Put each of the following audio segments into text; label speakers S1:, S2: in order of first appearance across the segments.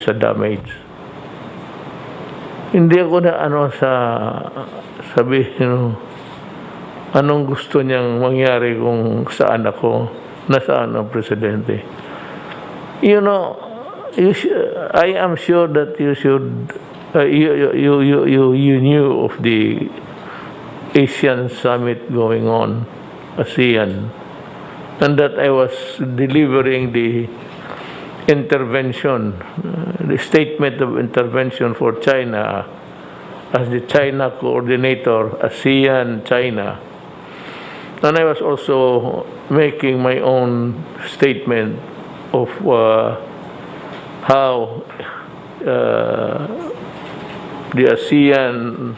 S1: sa damage. Hindi ako na sa sabihin anong gusto niyang mangyari kung saan ako, nasaan ang presidente. I am sure that you should you knew of the Asian summit going on, ASEAN, and that I was delivering the intervention, the statement of intervention for China as the China coordinator, ASEAN China. And I was also making my own statement of how the ASEAN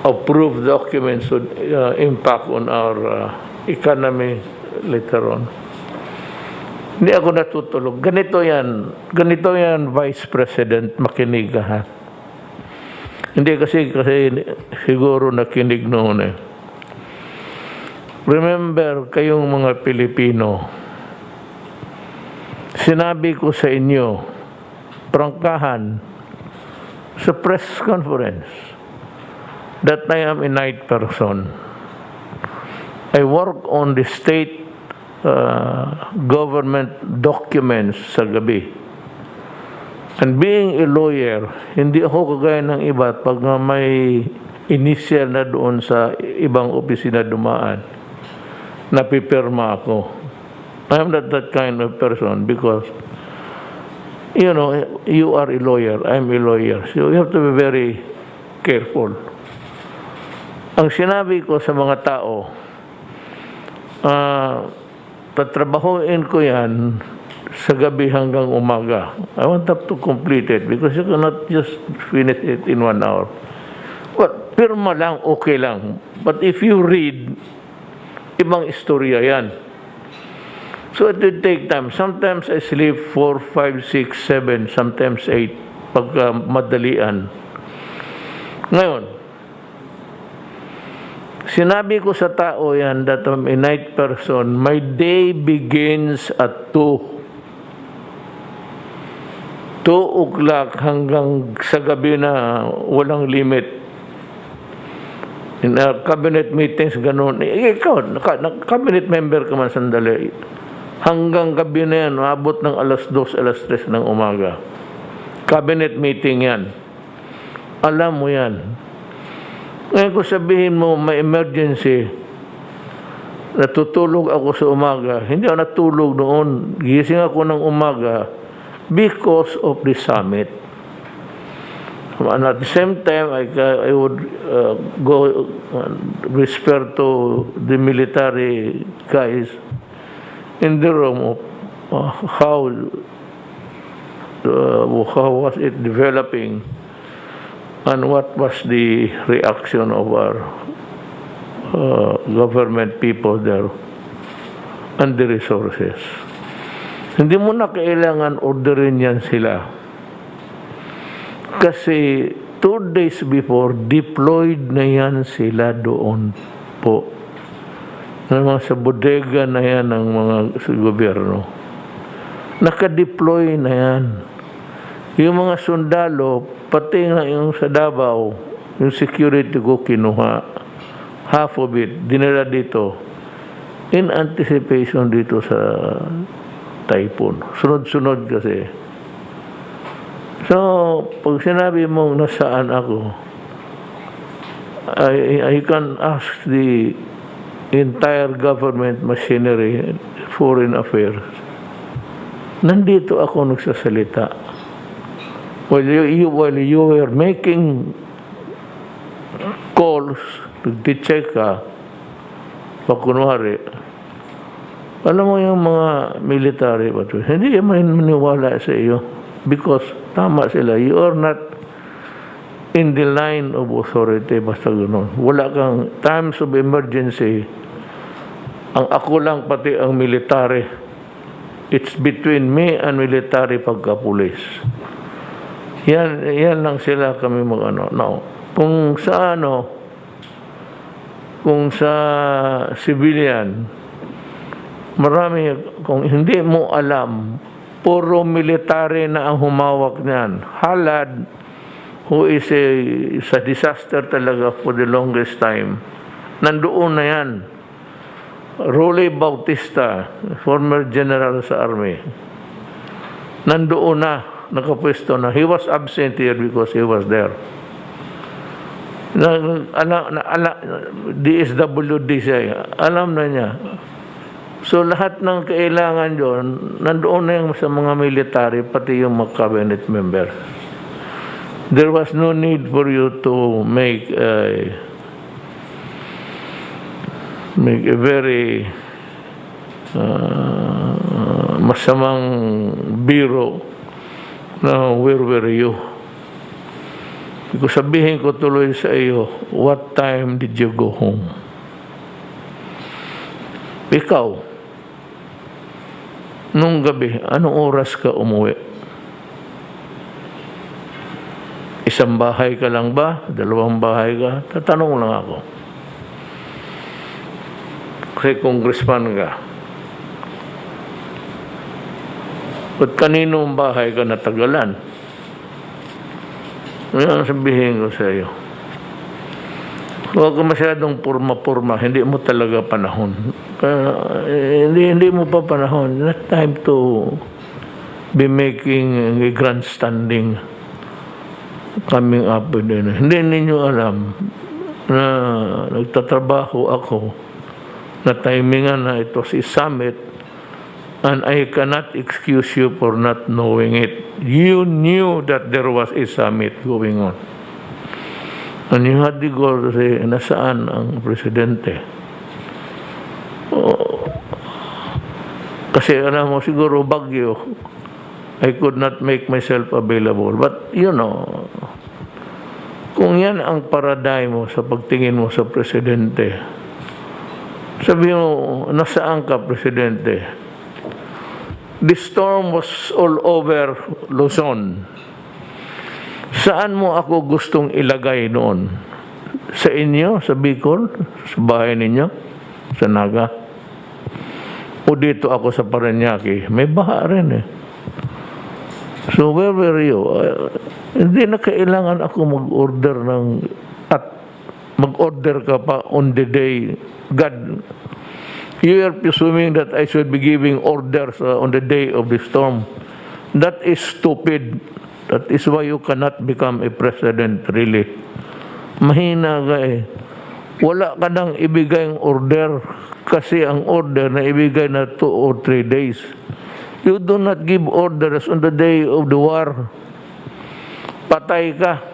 S1: approved documents would impact on our economy later on. Hindi ako natutulog. Ganito yan, Vice President, makinig ka, ha? Hindi kasi siguro nakinig noon eh. Remember, kayong mga Pilipino, sinabi ko sa inyo, prangkahan, sa press conference, that I am a night person. I work on the state government documents sa gabi. And being a lawyer, hindi ako kagaya ng iba pag may initial na doon sa ibang opisina dumaan, napipirma ako. I am not that kind of person because, you are a lawyer, I am a lawyer. So you have to be very careful. Ang sinabi ko sa mga tao, tatrabahuin ko yan sa gabi hanggang umaga. I want to complete it because you cannot just finish it in 1 hour. But pirma lang, okay lang. But if you read, ibang istorya yan. So it will take time. Sometimes I sleep 4, 5, 6, 7, sometimes 8 pagka madalian. Ngayon, sinabi ko sa tao yan that I'm a night person. My day begins at 2. 2 o'clock hanggang sa gabi na walang limit. In our cabinet meetings, ganun. Ikaw, cabinet member ka man sandali. Hanggang gabi na yan, maabot ng alas 2, alas 3 ng umaga. Cabinet meeting yan. Alam mo yan. Ngayon kung sabihin mo may emergency, natutulog ako sa umaga, hindi ako natulog noon, gising ako ng umaga because of the summit. And at the same time, I would go whisper to the military guys in the room of how was it developing and what was the reaction of our government people there and the resources. Hindi mo na kailangan orderin yan sila. Kasi 2 days before, deployed na yan sila doon po. Sa bodega na yan ng mga gobyerno. Naka-deploy na yan. Yung mga sundalo, pati nga yung sa Davao, yung security ko kinuha, half of it, dinala dito, in anticipation dito sa typhoon. Sunod-sunod kasi. So, pag sinabi mong nasaan ako, I can ask the entire government machinery, foreign affairs. Nandito ako nagsasalita. While you were making calls to check ka, pag kunwari, alam mo yung mga military, hindi maniwala sa iyo because tama sila. You are not in the line of authority, basta gano'n. Wala kang times of emergency. Ang ako lang pati ang military. It's between me and military pagka-pulis. Yan lang sila kami mag-ano. Now, kung sa civilian, marami, kung hindi mo alam puro military na ang humawak niyan. Halad, who is sa disaster talaga for the longest time, nandoon na yan. Rolly Bautista, former general sa army, nandoon na, nakapwesto na. He was absent here because he was there. DSWD siya, alam na niya. So lahat ng kailangan doon, nandoon na yung sa mga military, pati yung mga cabinet member. There was no need for you to make a very masamang biro na where were you? Kung sabihin ko tuloy sa iyo, what time did you go home? Ikaw, nung gabi, anong oras ka umuwi? Isang bahay ka lang ba? Dalawang bahay ka? Tatanong lang ako. Kasi congressman ka. At kaninong bahay ka natagalan? Ano sabihin ko sa iyo? Huwag ka masyadong purma-purma. Hindi mo talaga panahon. Hindi mo pa panahon. Not time to be making a grandstanding coming up with it. Hindi ninyo alam na nagtatrabaho ako na timingan na ito si summit, and I cannot excuse you for not knowing it. You knew that there was a summit going on. And you had to go to say, nasaan ang presidente? Kasi alam mo, siguro bagyo, I could not make myself available. But, you know, kung yan ang paradigm mo sa pagtingin mo sa presidente, sabi mo, nasaan ka, presidente? The storm was all over Luzon. Saan mo ako gustong ilagay noon? Sa inyo, sa Bicol, sa bahay ninyo, sa Naga? O dito ako sa Parañaque? May baha rin eh. So where were you? Hindi na kailangan ako mag-order at mag-order ka pa on the day. God, you are presuming that I should be giving orders on the day of the storm. That is stupid. That is why you cannot become a president, really. Mahina ka eh. Wala ka nang ibigay ang order kasi ang order na ibigay na 2 or 3 days. You do not give orders on the day of the war. Patay ka.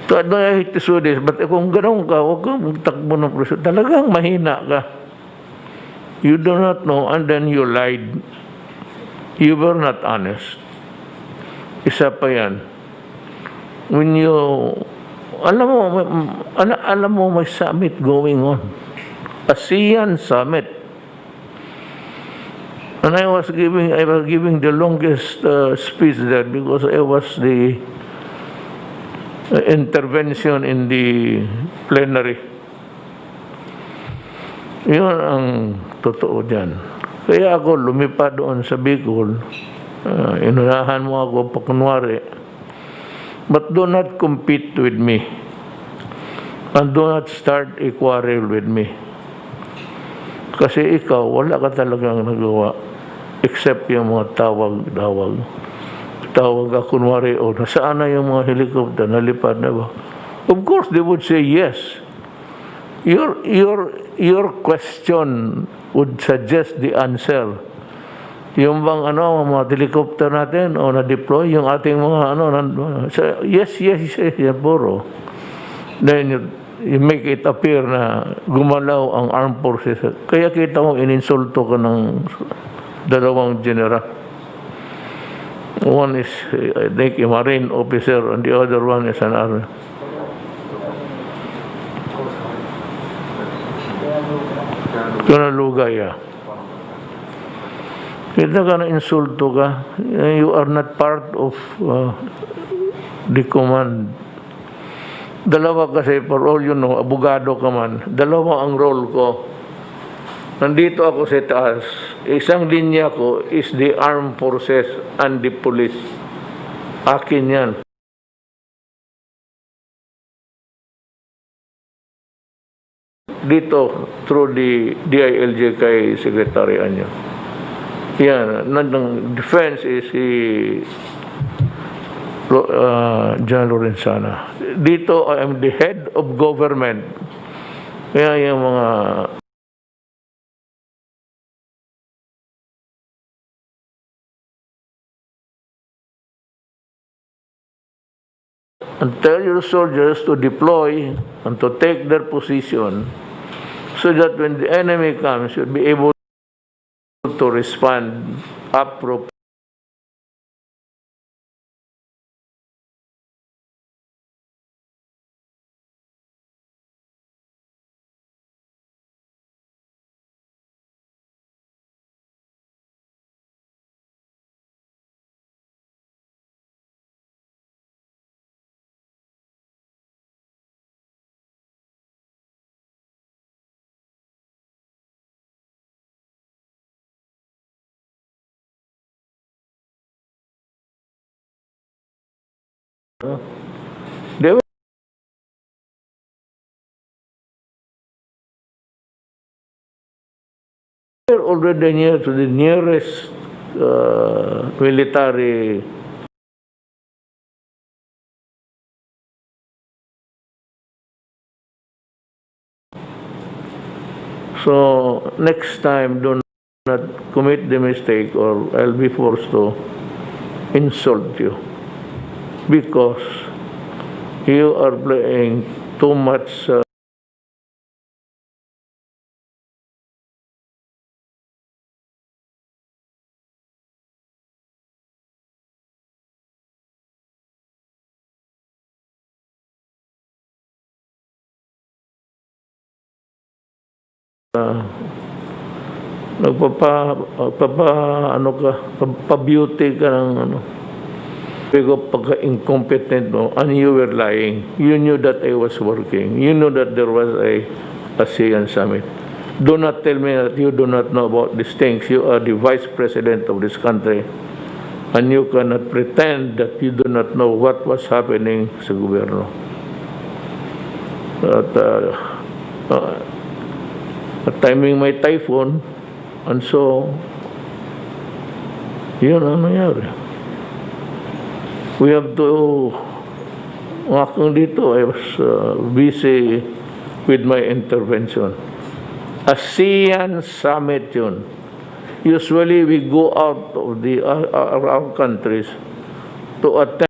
S1: So, I hate to say this, but kung gano'n ka, huwag kang magtakbo ng president. Talagang mahina ka. You do not know, and then you lied. You were not honest. Isa pa yan. When you, alam mo may summit going on. ASEAN summit. And I was giving the longest speech there because I was the intervention in the plenary. Yun ang totoo dyan. Kaya ako lumipad doon sa Bicol. Inunahan mo ako pa kunwari. But do not compete with me. And do not start a quarrel with me. Kasi ikaw, wala ka talagang nagawa. Except yung mga tawag-tawag. Tawag ka kunwari, nasaan na yung mga helicopter, nalipad na ba? Of course, they would say yes. Your question would suggest the answer. Yung bang mga helicopter natin na-deploy, yung ating mga yes, yan puro. Then you make it appear na gumalaw ang armed forces. Kaya kita mo, ininsulto ka ng dalawang general. One is, I think, a Marine officer, and the other one is an army. Kanalugay, Kita ka na insulto ka. You are not part of the command. Dalawa kasi, for all you know, abogado ka man. Dalawa ang role ko. Nandito ako sa taas. isang linya ko is the armed forces and the police. Akin yan. Dito, through the DILG kay Secretary Anyo. Yan, ng defense is si John Lorenzana. Dito, I am the head of government. Kaya yung mga and tell your soldiers to deploy and to take their position so that when the enemy comes, you'll be able to respond appropriately. They were already near to the nearest military so next time do not commit the mistake or I'll be forced to insult you because you are playing too much pa-beauty ka ng ano. Pero pagka-incompetent mo, and you were lying. You knew that I was working. You knew that there was a ASEAN summit. Do not tell me that you do not know about these things. You are the vice president of this country. And you cannot pretend that you do not know what was happening sa gobyerno. At timing may typhoon, and so, yun ang nangyari. We have to, akong dito, I was busy with my intervention. ASEAN summit yun. Usually, we go out of our countries to attend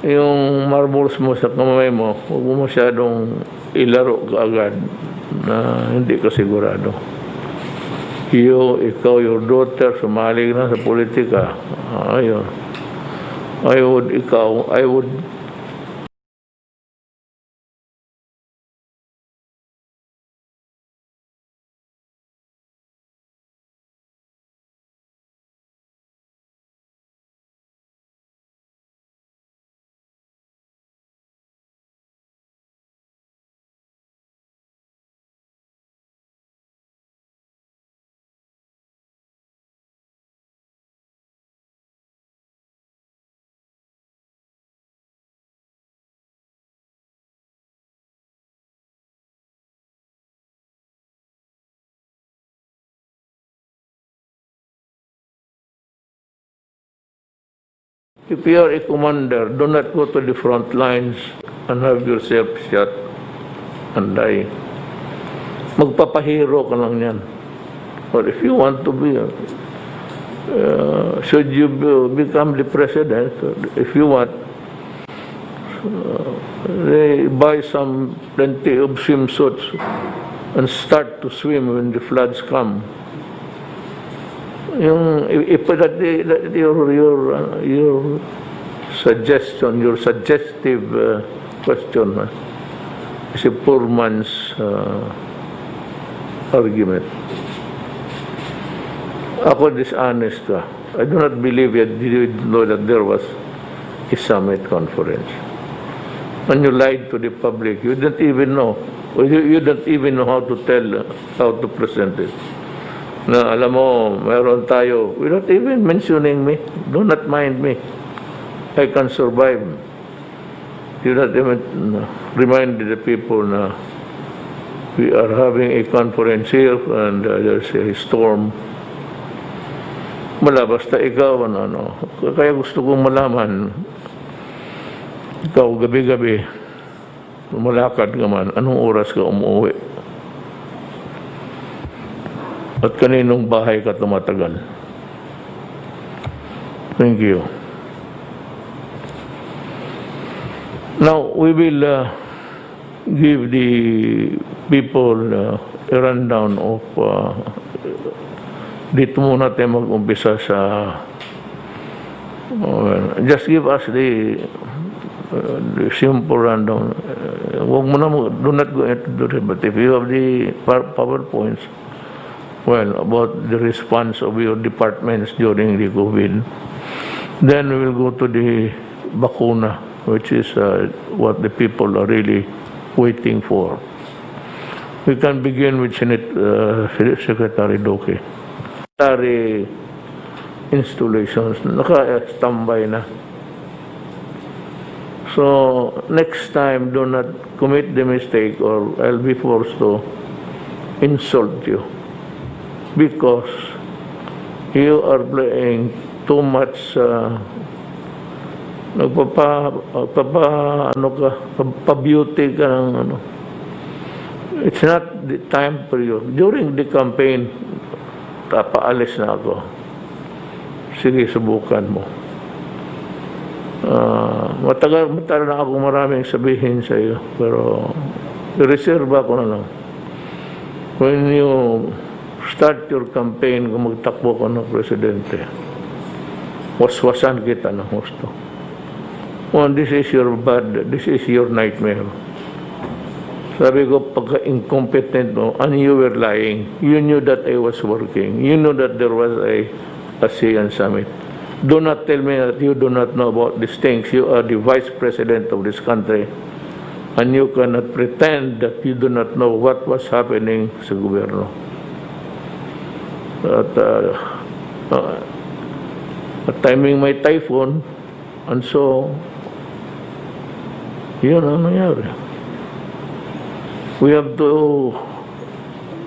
S1: yung marbles mo sa kamay mo, huwag mo masyadong ilaro kaagad na hindi ka sigurado. Ikaw, your daughter, sumali na sa politika. Ayun. I would if you are a commander, do not go to the front lines and have yourself shot. Anday. Magpapahiro ka lang yan. But if you want to be, should you become the president, if you want, they buy plenty of swimsuits and start to swim when the floods come. If your suggestion, your suggestive question is a poor man's argument. Ako dishonest ka. I do not believe you did know that there was a summit conference. When you lied to the public, you didn't even know. You don't even know how to tell, how to present it. Na alam mo, meron tayo, without even mentioning me, do not mind me. I can survive. You don't even remind the people na we are having a conference here and there's a storm. Wala, basta ikaw, kaya gusto kong malaman, ikaw gabi-gabi, malakad ka man, anong oras ka umuwi? At kaninong bahay ka tumatagal? Thank you. Now, we will give the people a rundown of dito muna tayo mag-umpisa sa just give us the simple rundown. Huwag mo na do not go into it, but if you have the PowerPoints, well, about the response of your departments during the COVID, then we will go to the bakuna, which is what the people are really waiting for. We can begin with Senate Secretary Doke. Secretary installations, naka-standby na. So, next time, do not commit the mistake or I'll be forced to insult you because you are playing too much pa-beauty ka ng ano. It's not the time for you. During the campaign, paalis na ako. Sige, subukan mo. Matagal na ako maraming sabihin sa iyo, pero i-reserve ako na lang. When you start your campaign, kung magtakbo ka ng presidente, waswasan kita ng gusto. Well, this is your nightmare. Sabi ko, pagka-incompetent mo, and you were lying. You knew that I was working. You knew that there was a ASEAN summit. Do not tell me that you do not know about these things. You are the vice president of this country. And you cannot pretend that you do not know what was happening sa gobyerno. At timing may typhoon, and so, yun ang nangyari. We have to,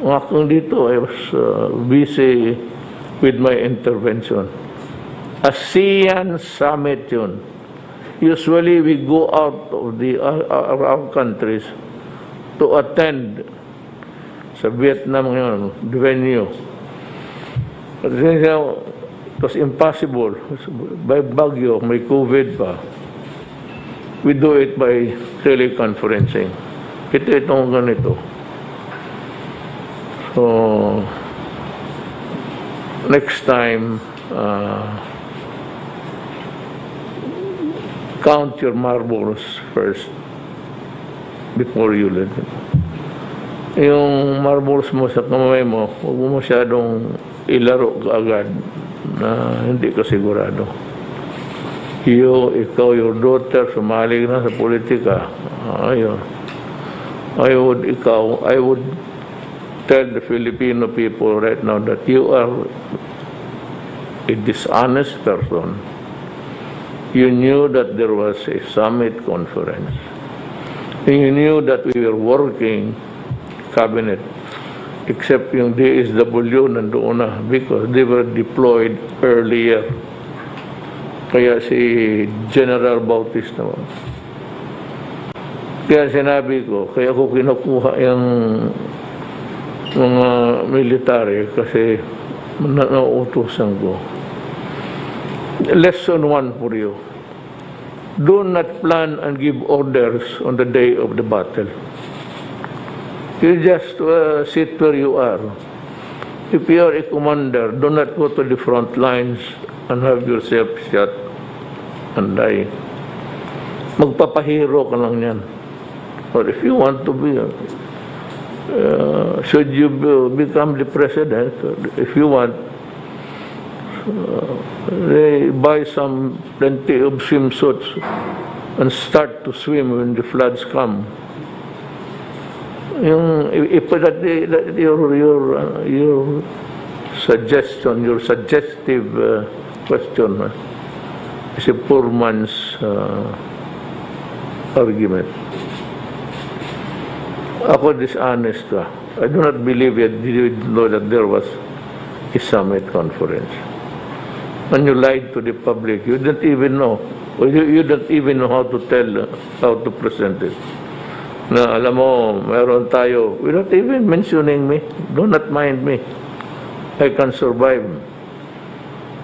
S1: akong dito, I was busy with my intervention. ASEAN summit yun. Usually we go out of our countries to attend sa Vietnam ngayon, the venue. But it was impossible. By Baguio, may COVID pa. We do it by teleconferencing. Itong ganito. So, next time, count your marbles first before you let it. Yung marbles mo sa kamay mo, huwag mo masyadong ilaro kaagad na hindi ka sigurado. Ikaw, your daughter, sumali na sa politika. Ayun. I would tell the Filipino people right now that you are a dishonest person. You knew that there was a summit conference. And you knew that we were working cabinet, except yung DSW nandoon na because they were deployed earlier. Kaya si General Bautista naman. Kaya sinabi ko, kaya ko kinukuha yung mga military kasi nauutusan ko. Lesson 1 for you. Do not plan and give orders on the day of the battle. You just sit where you are. If you are a commander, do not go to the front lines and have yourself shot and die. Magpapahero ka lang yan. Or if you want to be, should you become the president, if you want, they buy plenty of swimsuits and start to swim when the floods come. If your suggestion, your suggestive question is a poor man's argument. Ako dishonest ka. I do not believe you did know that there was a summit conference. And you lied to the public. You didn't even know. Or you don't even know how to tell, how to present it. Na alam mo, meron tayo, without even mentioning me, do not mind me. I can survive.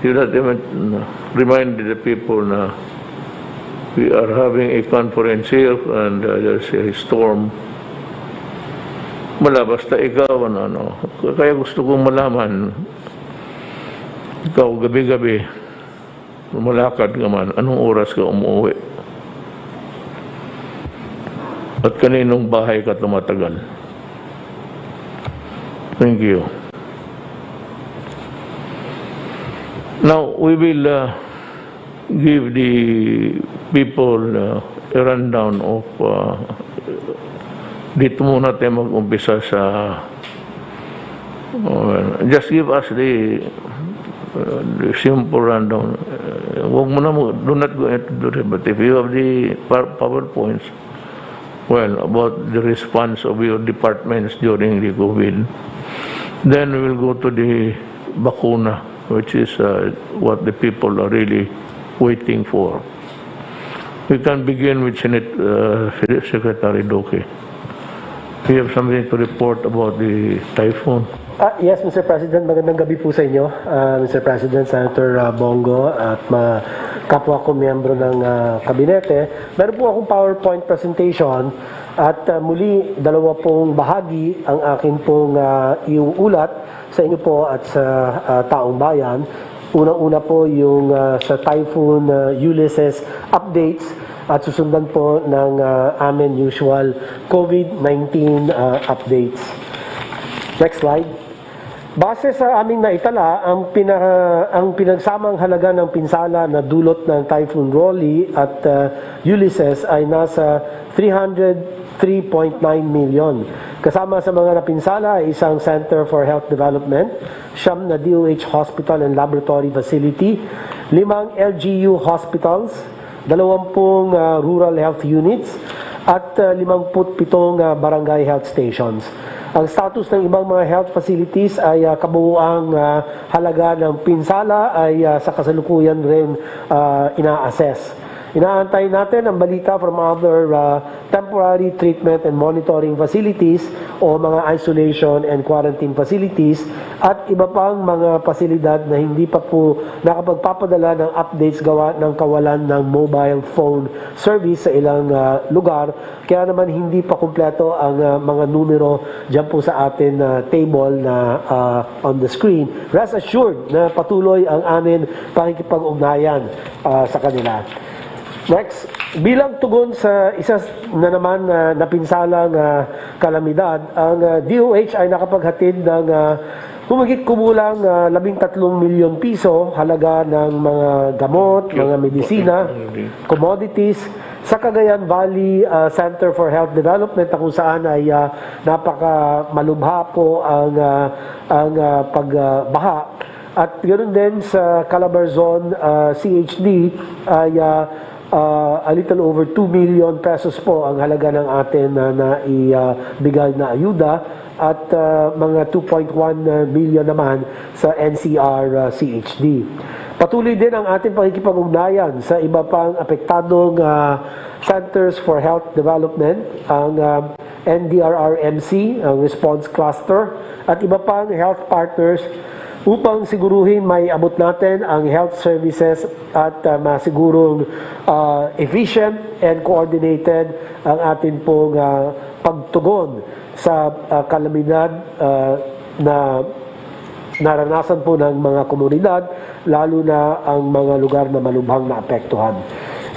S1: You not even remind the people na we are having a conference here and there's a storm. Basta ikaw, kaya gusto kong malaman, ikaw gabi-gabi, malakad ka man, anong oras ka umuwi? At kaninong bahay ka tumatagal? Thank you. Now, we will give the people a rundown of dito muna tayo mag-umpisa sa just give us the simple rundown. Huwag mo na do not go into it, but if you have the PowerPoints, well, about the response of your departments during the COVID, then we will go to the bakuna, which is what the people are really waiting for. We can begin with Senate Secretary Duque. We have something to report about the typhoon.
S2: Yes, Mr. President, magandang gabi po sa inyo, Mr. President, Senator Bongo, at kapwa ko miyembro ng kabinete. Meron po akong PowerPoint presentation at muli, dalawa pong bahagi ang akin pong iuulat sa inyo po at sa taong bayan. Unang-una po yung sa Typhoon Ulysses updates at susundan po ng amin usual COVID-19 updates. Next slide. Base sa aming naitala, ang pinagsamang halaga ng pinsala na dulot ng Typhoon Rolly at Ulysses ay nasa 303.9 million. Kasama sa mga napinsala ay isang Center for Health Development, 9 na DOH Hospital and Laboratory Facility, 5 LGU hospitals, 20 rural health units, at 57 barangay health stations. Ang status ng ibang mga health facilities ay kabuuang halaga ng pinsala ay sa kasalukuyan rin ina-assess. Inaantay natin ang balita from other temporary treatment and monitoring facilities o mga isolation and quarantine facilities at iba pang mga pasilidad na hindi pa po nakapagpapadala ng updates gawa ng kawalan ng mobile phone service sa ilang lugar. Kaya naman hindi pa kumpleto ang mga numero dyan po sa atin table na on the screen. Rest assured na patuloy ang amin pakikipag-ugnayan sa kanila. Next, bilang tugon sa isa na naman napinsalang kalamidad, ang DOH ay nakapaghatid ng humigit kumulang 13 milyon piso halaga ng mga gamot, mga medisina, commodities sa Cagayan Valley Center for Health Development na kung saan ay napakamalubha po ang pagbaha. At ganoon din sa Calabarzon CHD ay a little over 2 million pesos po ang halaga ng atin na ibigay na ayuda at mga 2.1 million naman sa NCR CHD. Patuloy patuloy din ang ating pakikipag-ugnayan sa iba pang apektadong Centers for Health Development, ang NDRRMC, ang Response Cluster, at iba pang health partners upang siguruhin may abot natin ang health services at masigurong efficient and coordinated ang atin pong pagtugon sa kalamidad na naranasan po ng mga komunidad, lalo na ang mga lugar na malubhang naapektuhan.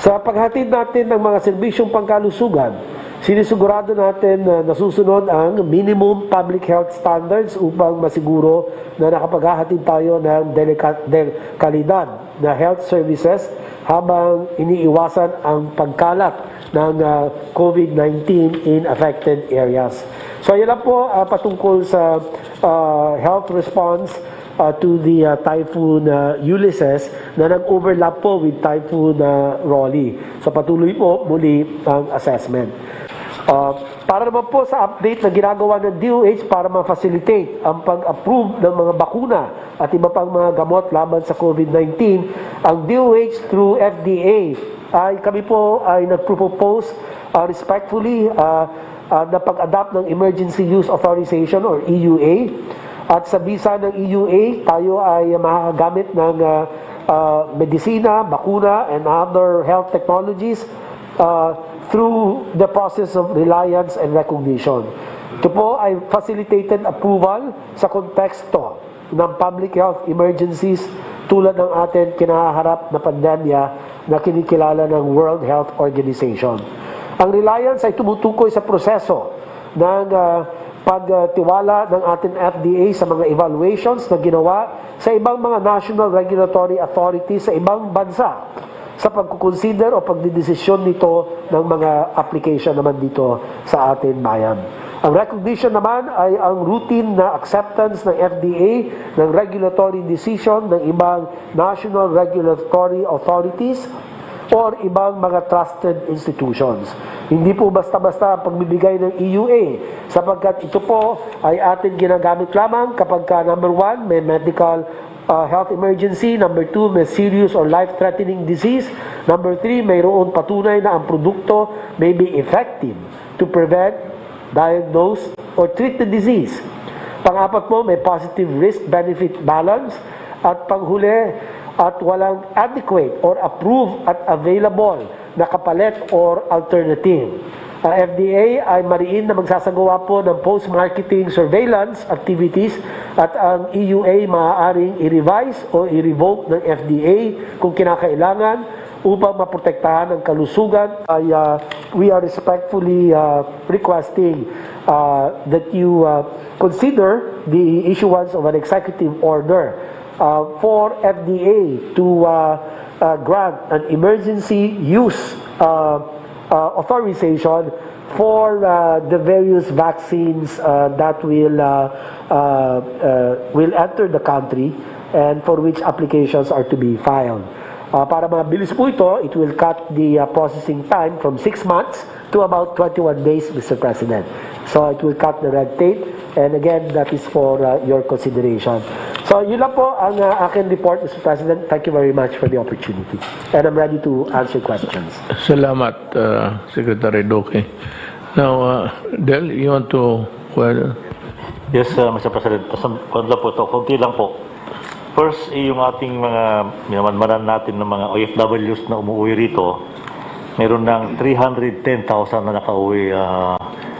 S2: Sa paghatid natin ng mga serbisyong pangkalusugan, sinisigurado natin na nasusunod ang minimum public health standards upang masiguro na nakapaghahatid tayo ng kalidad na health services habang iniiwasan ang pagkalat ng COVID-19 in affected areas. So yan lang po patungkol sa health response to the Typhoon Ulysses na nag-overlap po with Typhoon Rolly. So patuloy po muli ang assessment. Para naman po sa update na ginagawa ng DOH para ma-facilitate ang pag-approve ng mga bakuna at iba pang mga gamot laban sa COVID-19, ang DOH through FDA kami po ay nag-propose respectfully na pag-adapt ng Emergency Use Authorization or EUA. At sa bisa ng EUA, tayo ay makakagamit ng medisina, bakuna, and other health technologies through the process of reliance and recognition. Ito po ay facilitated approval sa konteksto ng public health emergencies tulad ng atin kinaharap na pandemya na kinikilala ng World Health Organization. Ang reliance ay tumutukoy sa proseso ng pagtiwala ng ating FDA sa mga evaluations na ginawa sa ibang mga national regulatory authorities sa ibang bansa sa pagkukonsider o pagdidesisyon nito ng mga application naman dito sa ating bayan. Ang recognition naman ay ang routine na acceptance ng FDA ng regulatory decision ng ibang national regulatory authorities or ibang mga trusted institutions. Hindi po basta-basta pagbibigay ng EUA sapagkat ito po ay atin ginagamit lamang kapag number 1, may medical health emergency, number 2, may serious or life-threatening disease, number 3, mayroon patunay na ang produkto may be effective to prevent, diagnose, or treat the disease. Pang-apat po, may positive risk-benefit balance, at panghuli, at walang adequate or approved at available na kapalit or alternative. Ang FDA ay mariin na magsasagawa po ng post-marketing surveillance activities at ang EUA maaaring i-revise o i-revoke ng FDA kung kinakailangan upang maprotektahan ang kalusugan. We are respectfully requesting that you consider the issuance of an executive order for FDA to grant an emergency use authorization for the various vaccines that will enter the country and for which applications are to be filed. Para mabilis po ito, it will cut the processing time from 6 months to about 21 days, Mr. President. So it will cut the red tape, and again, that is for your consideration. So yun lang po ang aking report, Mr. President. Thank you very much for the opportunity. And I'm ready to answer questions.
S1: Salamat, Secretary Duque. Now, Del, you want to... Well,
S3: yes, Mr. President. Kunti lang po. First, yung ating mga minamanmanan natin ng mga OFWs na umuwi rito, meron ng 310,000 na nakauwi,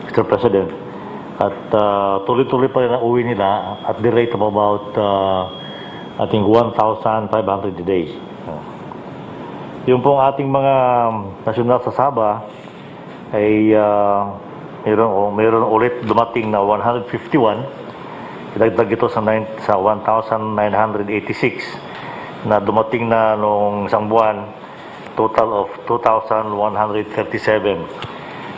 S3: Mr. President. At tuloy-tuloy pa rin ang uwi nila at the rate of about, I think, 1,500 a day. Yung pong ating mga nasyonal sa Sabah ay meron ulit dumating na 151. Dagdag ito sa 1,986 na dumating na nung isang buwan, total of 2,137.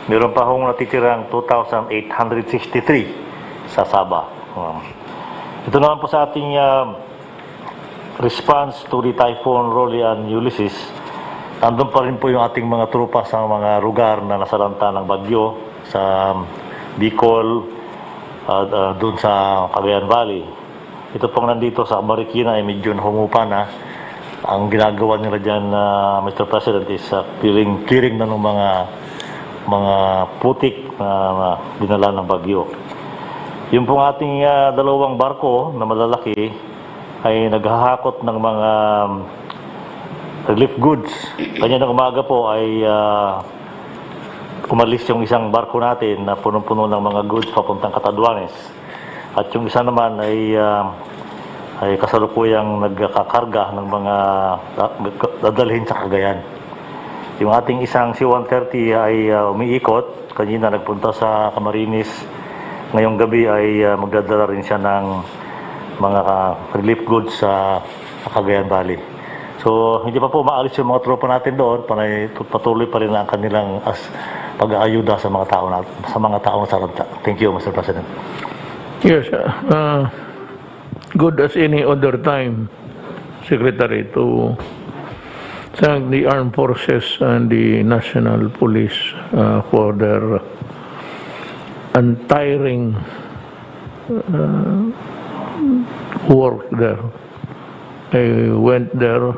S3: Meron pa hong natitirang 2,863 sa Sabah. Ito naman po sa ating response to the Typhoon Rolly and Ulysses. Nandun pa rin po yung ating mga trupa sa mga lugar na nasalanta ng bagyo sa Bicol, doon sa Cagayan Valley. Ito pong nandito sa Marikina ay medyo humupa na. ang ginagawa nila dyan, Mr. President, is clearing na ng mga putik na dinala ng bagyo. Yung pong ating dalawang barko na malalaki ay naghahakot ng mga relief goods. Kanya ng umaga po ay umalis yung isang barko natin na punong-puno ng mga goods papuntang Catanduanes. At yung isa naman ay kasalukuyang nagkakarga ng mga dadalhin sa Cagayan. Yung ating isang C-130 ay umiikot. Kanina nagpunta sa Camarines. Ngayong gabi ay magdadala rin siya ng mga relief goods sa Cagayan Valley. So, hindi pa po maalis yung mga tropa natin doon. Patuloy pa rin ang kanilang pag-aayuda sa mga tao na saranta. Thank you, Mr. President.
S1: Yes, good as any other time, Secretary, to thank the armed forces and the national police for their untiring work there. I went there,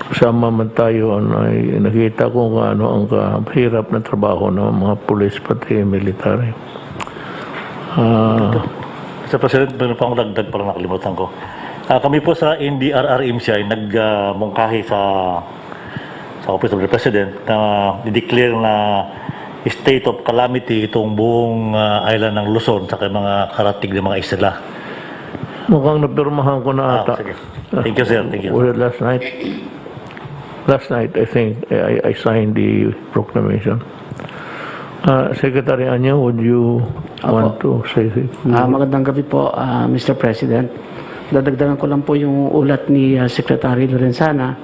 S1: kasama man tayo, ay nakita ko kung ano ang kahirap na trabaho ng mga police pati military.
S3: Mr. President, meron pa akong dagdag para nakalimutan ko. Kami po sa NDRRMC ay nagmungkahi sa Office of the President na i-declare na state of calamity itong buong island ng Luzon sa mga karatig ng mga isla.
S1: Mukhang napirmahan ko na ata.
S3: Sige. Thank you, sir. Thank you.
S1: Last night, I think, I signed the proclamation. Secretary Anya, would you want to say something?
S4: Magandang gabi po, Mr. President. Dadagdagan ko lang po yung ulat ni Secretary Lorenzana.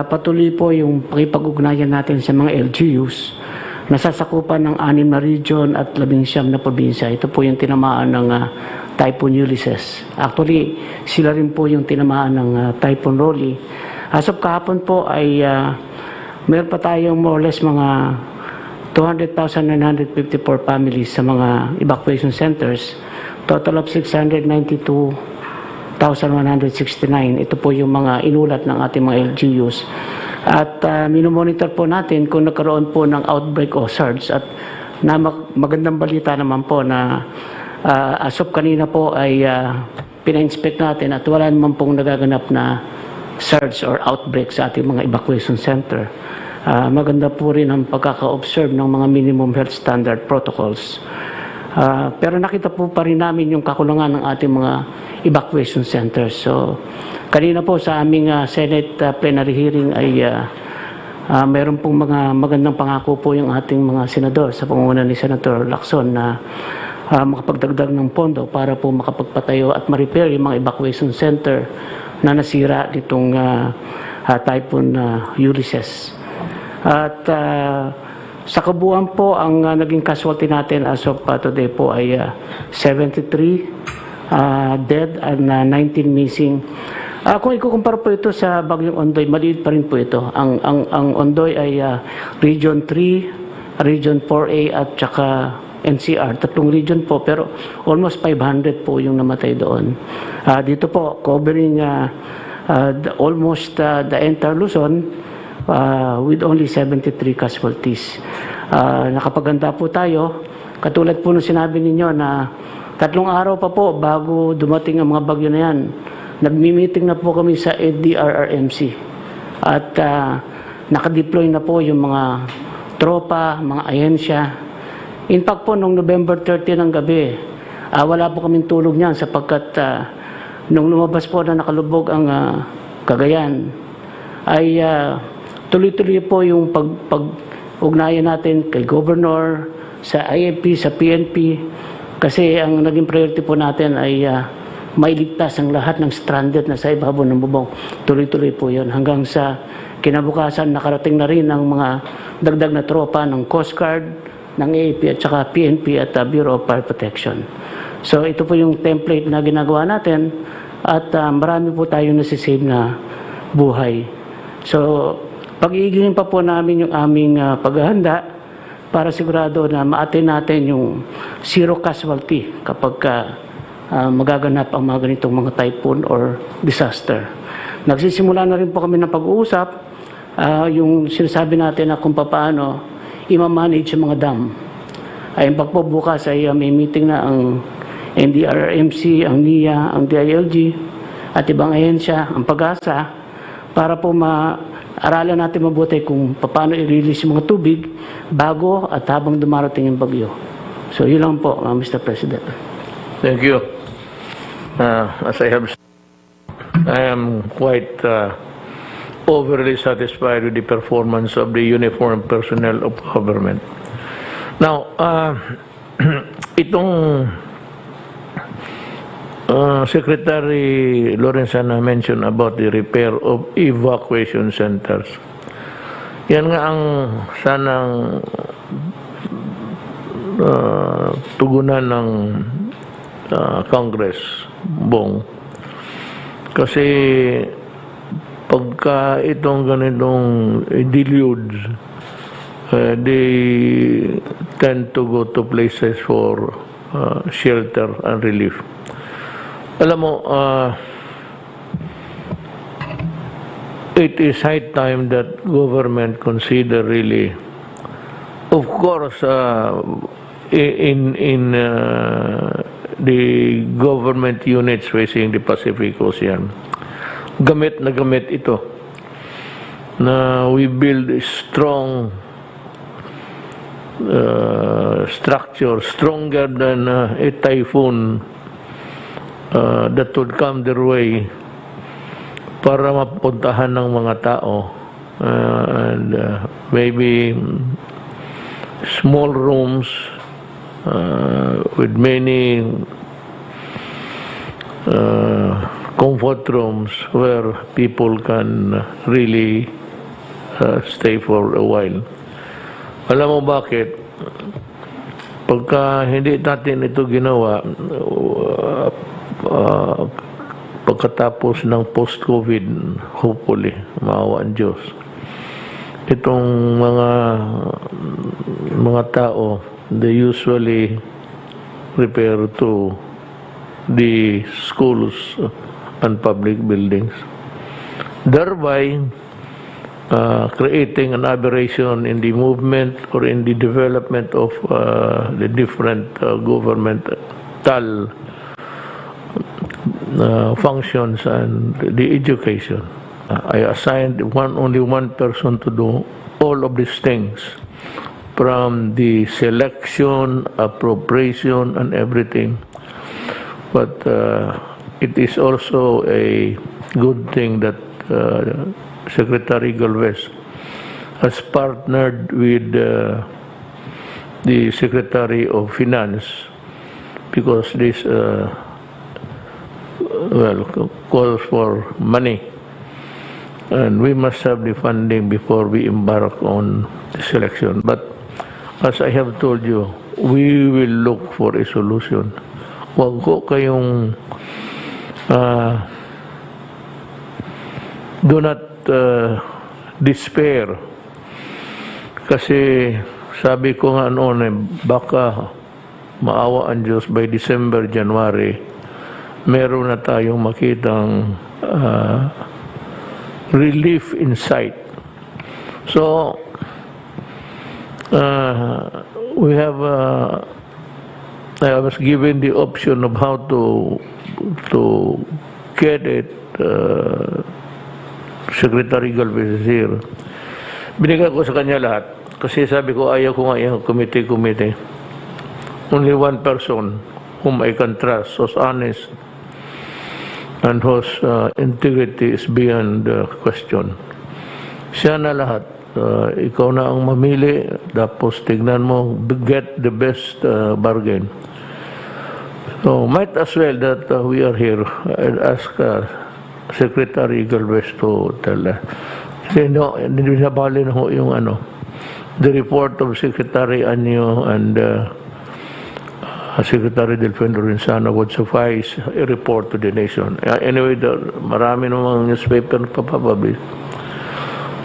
S4: Patuloy po yung pakipag-ugnayan natin sa mga LGUs na sasakupan ng 6 na region at 19 na probinsya. Ito po yung tinamaan ng Typhoon Ulysses. Actually, sila rin po yung tinamaan ng Typhoon Rolly. As of kahapon po ay meron pa tayong more or less mga 200,954 families sa mga evacuation centers. Total of 692,169. Ito po yung mga inulat ng ating mga LGUs. At minomonitor po natin kung nagkaroon po ng outbreak o surge. At magandang balita naman po na as of kanina po ay pina-inspect natin at wala naman pong nagaganap na surge or outbreak sa ating mga evacuation center. Maganda po rin ang pagkaka-observe ng mga minimum health standard protocols. Pero nakita po pa rin namin yung kakulangan ng ating mga evacuation centers. So, kanina po sa aming Senate plenary hearing ay mayroon pong mga magandang pangako po yung ating mga senador sa pangunguna ni Senator Lacson na makapagdagdag ng pondo para po makapagpatayo at ma-repair yung mga evacuation center na nasira nitong Typhoon Ulysses. At sa kabuuan po, ang naging casualty natin as of today po ay 73 dead and 19 missing. Kung ikukumpara po ito sa Bagyong Ondoy, maliit pa rin po ito. Ang Ondoy ay Region 3, Region 4A at saka NCR. 3 region po, pero almost 500 po yung namatay doon. Dito po, covering almost the entire Luzon, with only 73 casualties. Nakapaganda po tayo. Katulad po ng sinabi ninyo na 3 araw pa po bago dumating ang mga bagyo na yan. Nagmi-meeting na po kami sa NDRRMC. At nakadeploy na po yung mga tropa, mga ahensya. In fact po, noong November 30 ng gabi, wala po kaming tulog niyan sapagkat nung lumabas po na nakalubog ang Cagayan, ay tuloy-tuloy po yung pag-ugnayan natin kay Governor, sa IFP, sa PNP, kasi ang naging priority po natin ay mailigtas ang lahat ng stranded na sa ibabaw ng bubong. Tuloy-tuloy po yun. Hanggang sa kinabukasan, nakarating na rin ang mga dagdag na tropa ng Coast Guard, ng AFP at saka PNP at Bureau of Fire Protection. So ito po yung template na ginagawa natin at marami po tayong nasisave na buhay. So pag-iigingin pa po namin yung aming paghahanda para sigurado na ma-attain natin yung zero casualty kapag magaganap ang mga ganitong mga typhoon or disaster. Nagsisimula na rin po kami ng pag-uusap, yung sinasabi natin na kung paano i-manage yung mga dam. Ay pagpabukas ay may meeting na ang NDRRMC, ang NIA, ang DILG, at ibang ahensya, ang pag-asa, para po aralan natin mabuti kung paano i-release yung mga tubig bago at habang dumarating yung bagyo. So yun lang po, Mr. President.
S1: Thank you. As I am quite overly satisfied with the performance of the uniformed personnel of government. Now, itong Secretary Lorenzana mentioned about the repair of evacuation centers. Yan nga ang sanang tugunan ng Congress, Bong. Kasi pagka itong ganitong deluge, they tend to go to places for shelter and relief. Alam mo, it is high time that government consider really, of course, in the government units facing the Pacific Ocean, gamit na gamit ito, na we build a strong structure, stronger than a typhoon that would come their way para mapuntahan ng mga tao, and maybe small rooms with many comfort rooms where people can really stay for a while. Alam mo bakit? Pagka hindi natin ito ginawa, pagkatapos ng post-COVID, hopefully, maawa ang Diyos, itong mga tao, they usually repair to the schools and public buildings, thereby creating an aberration in the movement or in the development of the different governmental functions and the education. I assigned only one person to do all of these things, from the selection, appropriation, and everything. But it is also a good thing that Secretary Galvez has partnered with the Secretary of Finance, because this calls for money, and we must have the funding before we embark on the selection. But as I have told you, we will look for a solution. Huwag ko kayong do not despair, kasi sabi ko nga noon, baka maawa ang Diyos by December, January, meron na tayong makitang relief in sight. So we have I was given the option of how to get it. Secretary Galvez is here. Binigay ko sa kanya lahat, kasi sabi ko ayaw ko nga yung committee. Only one person whom I can trust, who's honest and whose integrity is beyond question. Siya na lahat. Ikaw na ang mamili, tapos tignan mo, get the best bargain. So might as well that we are here and ask Secretary Galvez to tell hindi nabali na ho yung the report of Secretary Anyo and Secretary Delfino Lorenzana would suffice a report to the nation. Anyway, marami namang newspaper papapublish.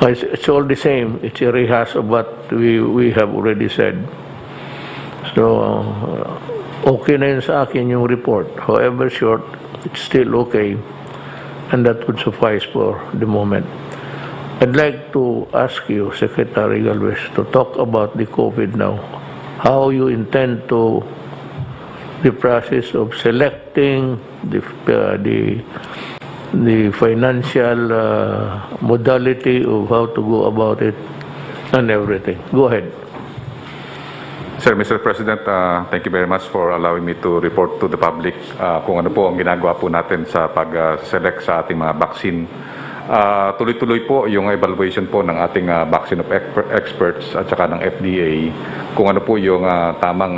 S1: It's all the same. It's a rehash of what we have already said. So, okay na yun sa akin yung report. However short, it's still okay. And that would suffice for the moment. I'd like to ask you, Secretary Galvez, to talk about the COVID now. How you intend to the process of selecting the financial modality of how to go about it and everything. Go ahead.
S5: Sir, Mr. President, thank you very much for allowing me to report to the public kung ano po ang ginagawa po natin sa pag-select sa ating mga vaccine. Tuloy-tuloy po yung evaluation po ng ating vaccine of experts at saka ng FDA kung ano po yung tamang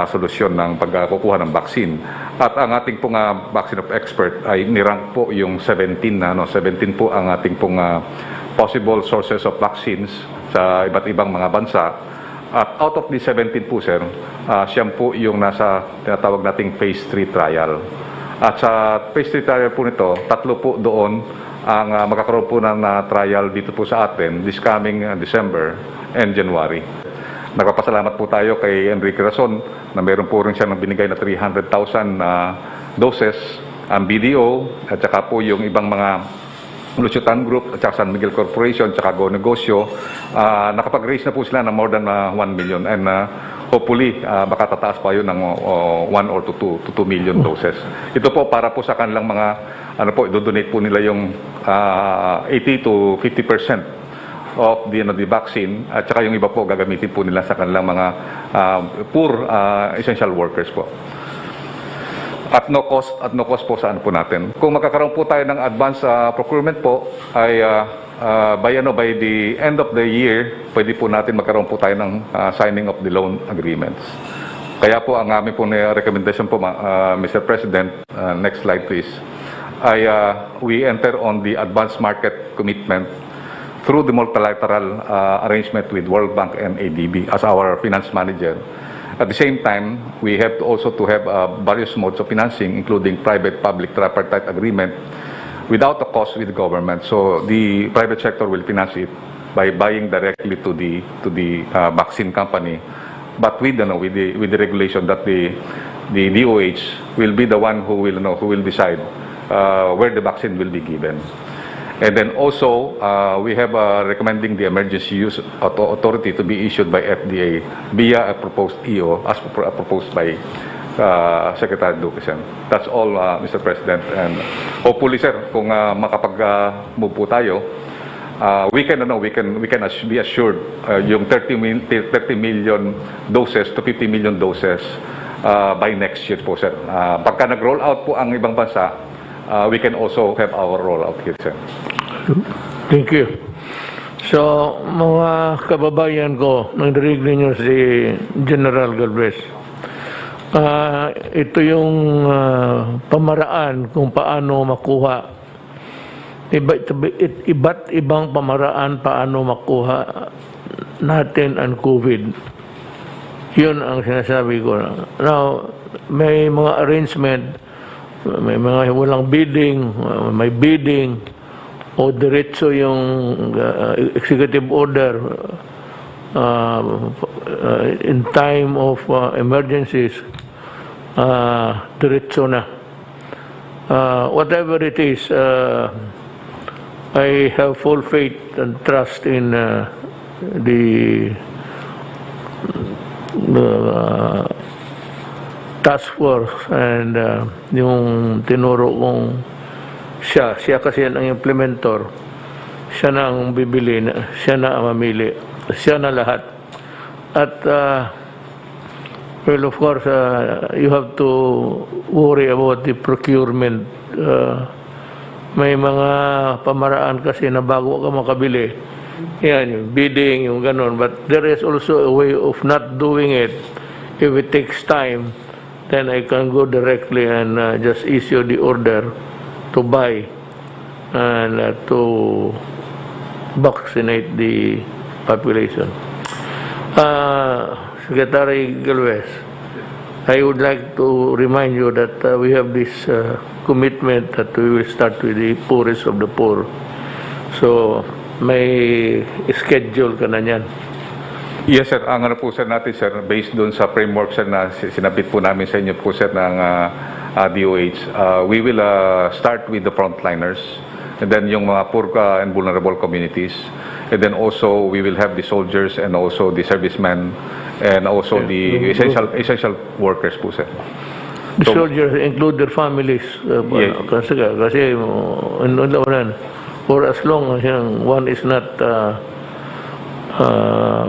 S5: solusyon ng pagkukuha ng vaccine. At ang ating pong vaccine of expert ay nirank po yung 17 po ang ating pong possible sources of vaccines sa iba't ibang mga bansa. At out of the 17 po, sir, siyam po yung nasa tinatawag nating phase 3 trial. At sa phase 3 trial po nito, 3 po doon ang magkakaroon po ng trial dito po sa atin this coming December and January. Nagpapasalamat po tayo kay Enrique Rason na meron po rin siya ng binigay na 300,000 doses ang BDO at saka po yung ibang mga Lusutan Group at saka San Miguel Corporation at saka Go Negosyo. Nakapag-raise na po sila ng more than 1 million and hopefully baka tataas pa yun ng 1 or 2 million doses. Ito po para po sa kanilang mga i-donate po nila yung 80 to 50% of the vaccine at saka yung iba po gagamitin po nila sa kanilang mga poor essential workers po. At no cost po saan po natin. Kung magkakaroon po tayo ng advance procurement po ay by the end of the year, pwede po natin magkaroon po tayo ng signing of the loan agreements. Kaya po ang aming po na recommendation po, Mr. President, next slide please, ay we enter on the advance market commitment through the multilateral arrangement with World Bank and ADB as our finance manager. At the same time, we have to also have various modes of financing, including private-public tripartite agreement, without a cost with the government. So the private sector will finance it by buying directly to the vaccine company, but with the regulation that the DOH will be the one who will decide where the vaccine will be given. And then also, we have recommending the emergency use authority to be issued by FDA via a proposed EO as proposed by Secretary Duquesne. That's all, Mr. President. And hopefully, sir, kung makapag-move po tayo, we can be assured yung 30 million doses to 50 million doses by next year po, sir. Pagka nag-roll out po ang ibang bansa, we can also have our rollout here, sir.
S1: Thank you. So, mga kababayan ko, narinig ninyo si General Galvez. Ito yung pamaraan kung paano makuha. Iba't ibang pamaraan paano makuha natin ang COVID. Yun ang sinasabi ko. Now, may mga arrangement, may mga walang bidding, may bidding, o diretso yung executive order in time of emergencies, diretso na. Whatever it is, I have full faith and trust in the task force and yung tinuro kong siya kasi ang implementor, siya na ang bibili, siya na ang mamili, siya na lahat. At well, of course, you have to worry about the procurement. May mga pamaraan kasi na bago ka makabili, yan, yung bidding, yung ganon. But there is also a way of not doing it. If it takes time, then I can go directly and just issue the order to buy and to vaccinate the population. Secretary Galvez, I would like to remind you that we have this commitment that we will start with the poorest of the poor. So, may schedule ka na yan.
S5: Yes, sir. Ang ano po, sir, natin, sir, based doon sa framework, sir, na sinabit po namin sa inyo po, sir, ng DOH, we will start with the frontliners, and then yung mga poor and vulnerable communities, and then also we will have the soldiers and also the servicemen, and also the essential workers po, sir.
S1: The soldiers include their families.
S5: Yes.
S1: Kasi for as long as one is not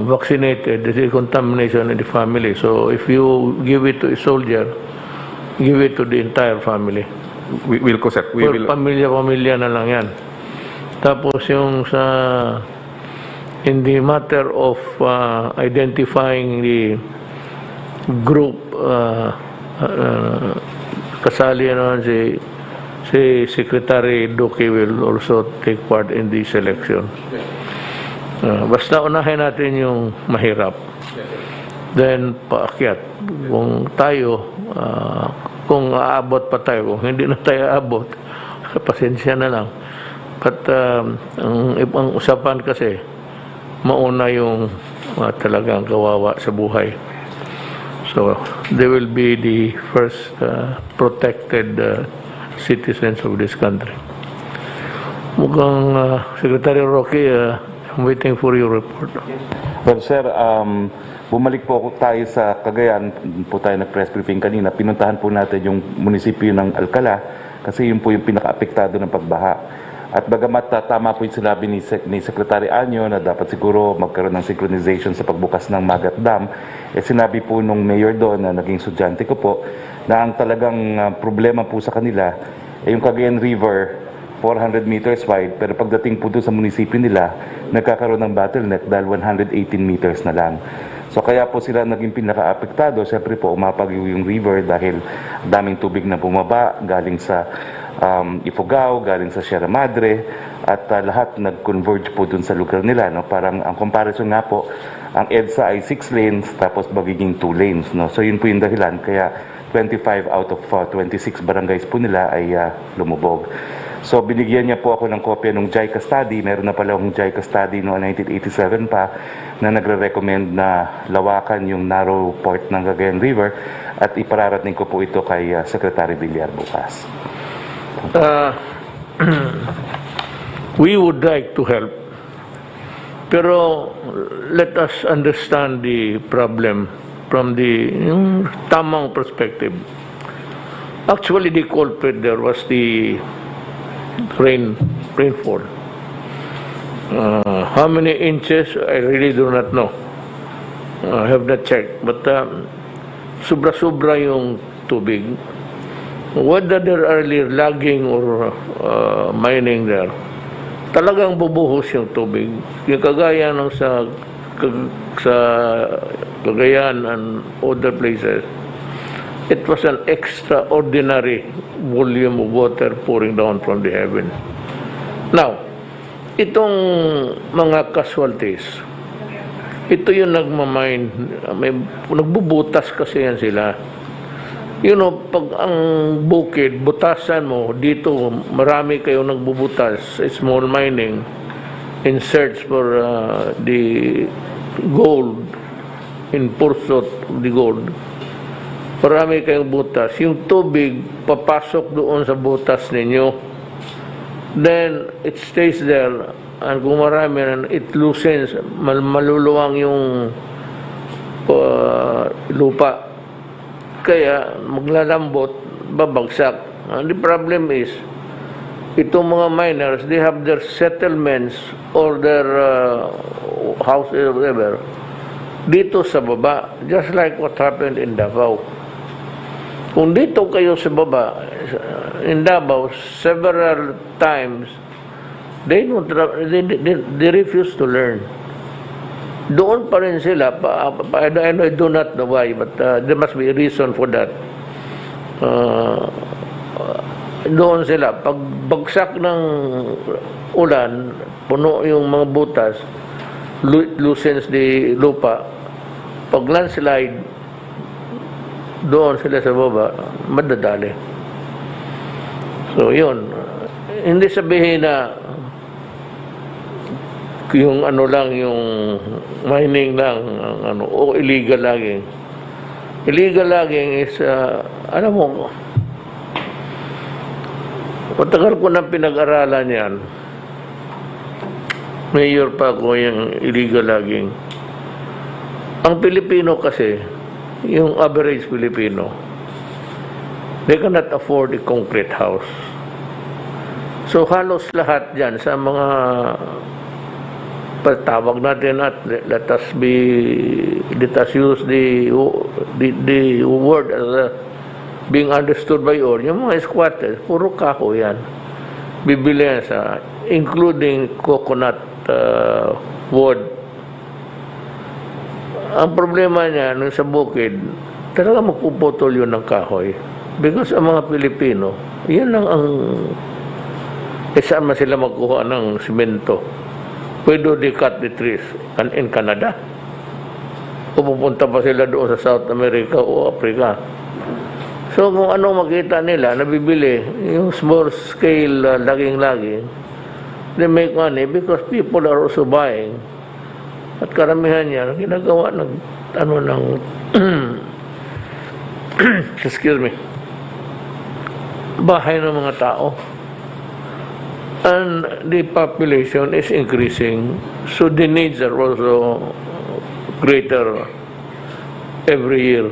S1: vaccinated, there is contamination in the family. So if you give it to a soldier, give it to the entire family.
S5: We will, sir. We will.
S1: Pamilya na lang yan. Tapos yung in the matter of identifying the group, kasali naman si Secretary Duque will also take part in the selection. Basta unahin natin yung mahirap. Then paakyat. Kung tayo, kung aabot pa tayo, kung hindi na tayo aabot, pasensya na lang. But ang usapan kasi, mauna yung talagang kawawa sa buhay. So they will be the first protected citizens of this country. Mukhang Secretary Roque, I'm waiting for your report.
S6: Well, sir, bumalik po tayo sa Cagayan, po tayo nag-press briefing kanina. Pinuntahan po natin yung munisipyo ng Alcala kasi yun po yung pinaka-apektado ng pagbaha. At bagamat tama po yung sinabi ni Secretary Anyo na dapat siguro magkaroon ng synchronization sa pagbukas ng Magat Dam, sinabi po nung mayor doon na naging estudyante ko po na ang talagang problema po sa kanila yung Cagayan River 400 meters wide, pero pagdating po doon sa munisipyo nila, nagkakaroon ng bottleneck dahil 118 meters na lang. So kaya po sila naging pinaka-apektado. Siyempre po umapag yung river dahil daming tubig na bumaba galing sa Ifugao, galing sa Sierra Madre, at lahat nag-converge po dun sa lugar nila. No? Parang ang comparison nga po, ang EDSA ay 6 lanes tapos magiging 2 lanes. No? So yun po yung dahilan. Kaya 25 out of 26 barangays po nila ay lumubog. So binigyan niya po ako ng kopya ng JICA study. Meron na pala akong JICA study noong 1987 pa na nagre-recommend na lawakan yung narrow port ng Cagayan River at ipararating ko po ito kay Secretary Villar bukas.
S1: We would like to help, pero let us understand the problem from the tamang perspective. Actually, the culprit there was the rainfall. How many inches, I really do not know. I have not checked. But sobra-sobra yung tubig. Whether there are logging or mining there, talagang bubuhos yung tubig. Yung kagaya ng sa Cagayan and other places, it was an extraordinary volume of water pouring down from the heaven. Now, itong mga casualties, ito yung nagbubutas kasi yan sila. You know, pag ang bukid, butasan mo, dito marami kayong nagbubutas, small mining, in search for the gold, in pursuit of the gold. Marami kayong butas. Yung tubig, papasok doon sa butas ninyo. Then, it stays there. And kung marami, it loosens, maluluwang yung lupa. Kaya maglalambot, babagsak. And the problem is, itong mga miners, they have their settlements or their houses or whatever dito sa baba, just like what happened in Davao. Kung dito kayo sa baba, in Davao, several times, they refuse to learn. Doon pa rin sila. I do not know why, but there must be a reason for that. Doon sila. Pag bagsak ng ulan, puno yung mga butas, loosens the lupa. Pag landslide, doon sila sa baba, madadali. So, yun. Hindi sabihin na yung ano lang, yung mining lang, ang ano, o illegal logging. Illegal logging is, alam mo, matagal ko na pinag-aralan yan. Mayor pa ako yung illegal logging. Ang Pilipino kasi, yung average Pilipino, they cannot afford a concrete house. So halos lahat dyan sa mga patawag natin at let us use the word as being understood by all. Yung mga squatters, puro kako yan. Bibili yan sa, including coconut wood. Ang problema niya nung sa bukid, talaga magpuputol yun ng kahoy. Because ang mga Pilipino, yan lang ang saan man sila magkuha ng simento. Pwede they cut the trees in Canada. O pupunta pa sila doon sa South America o Africa. So kung ano makita nila, nabibili, yung small scale laging-laging, they make money because people are also buying. At karamihan niya, ginagawa ng, ano, ng, excuse me, bahay ng mga tao. And the population is increasing, so the needs are also greater every year.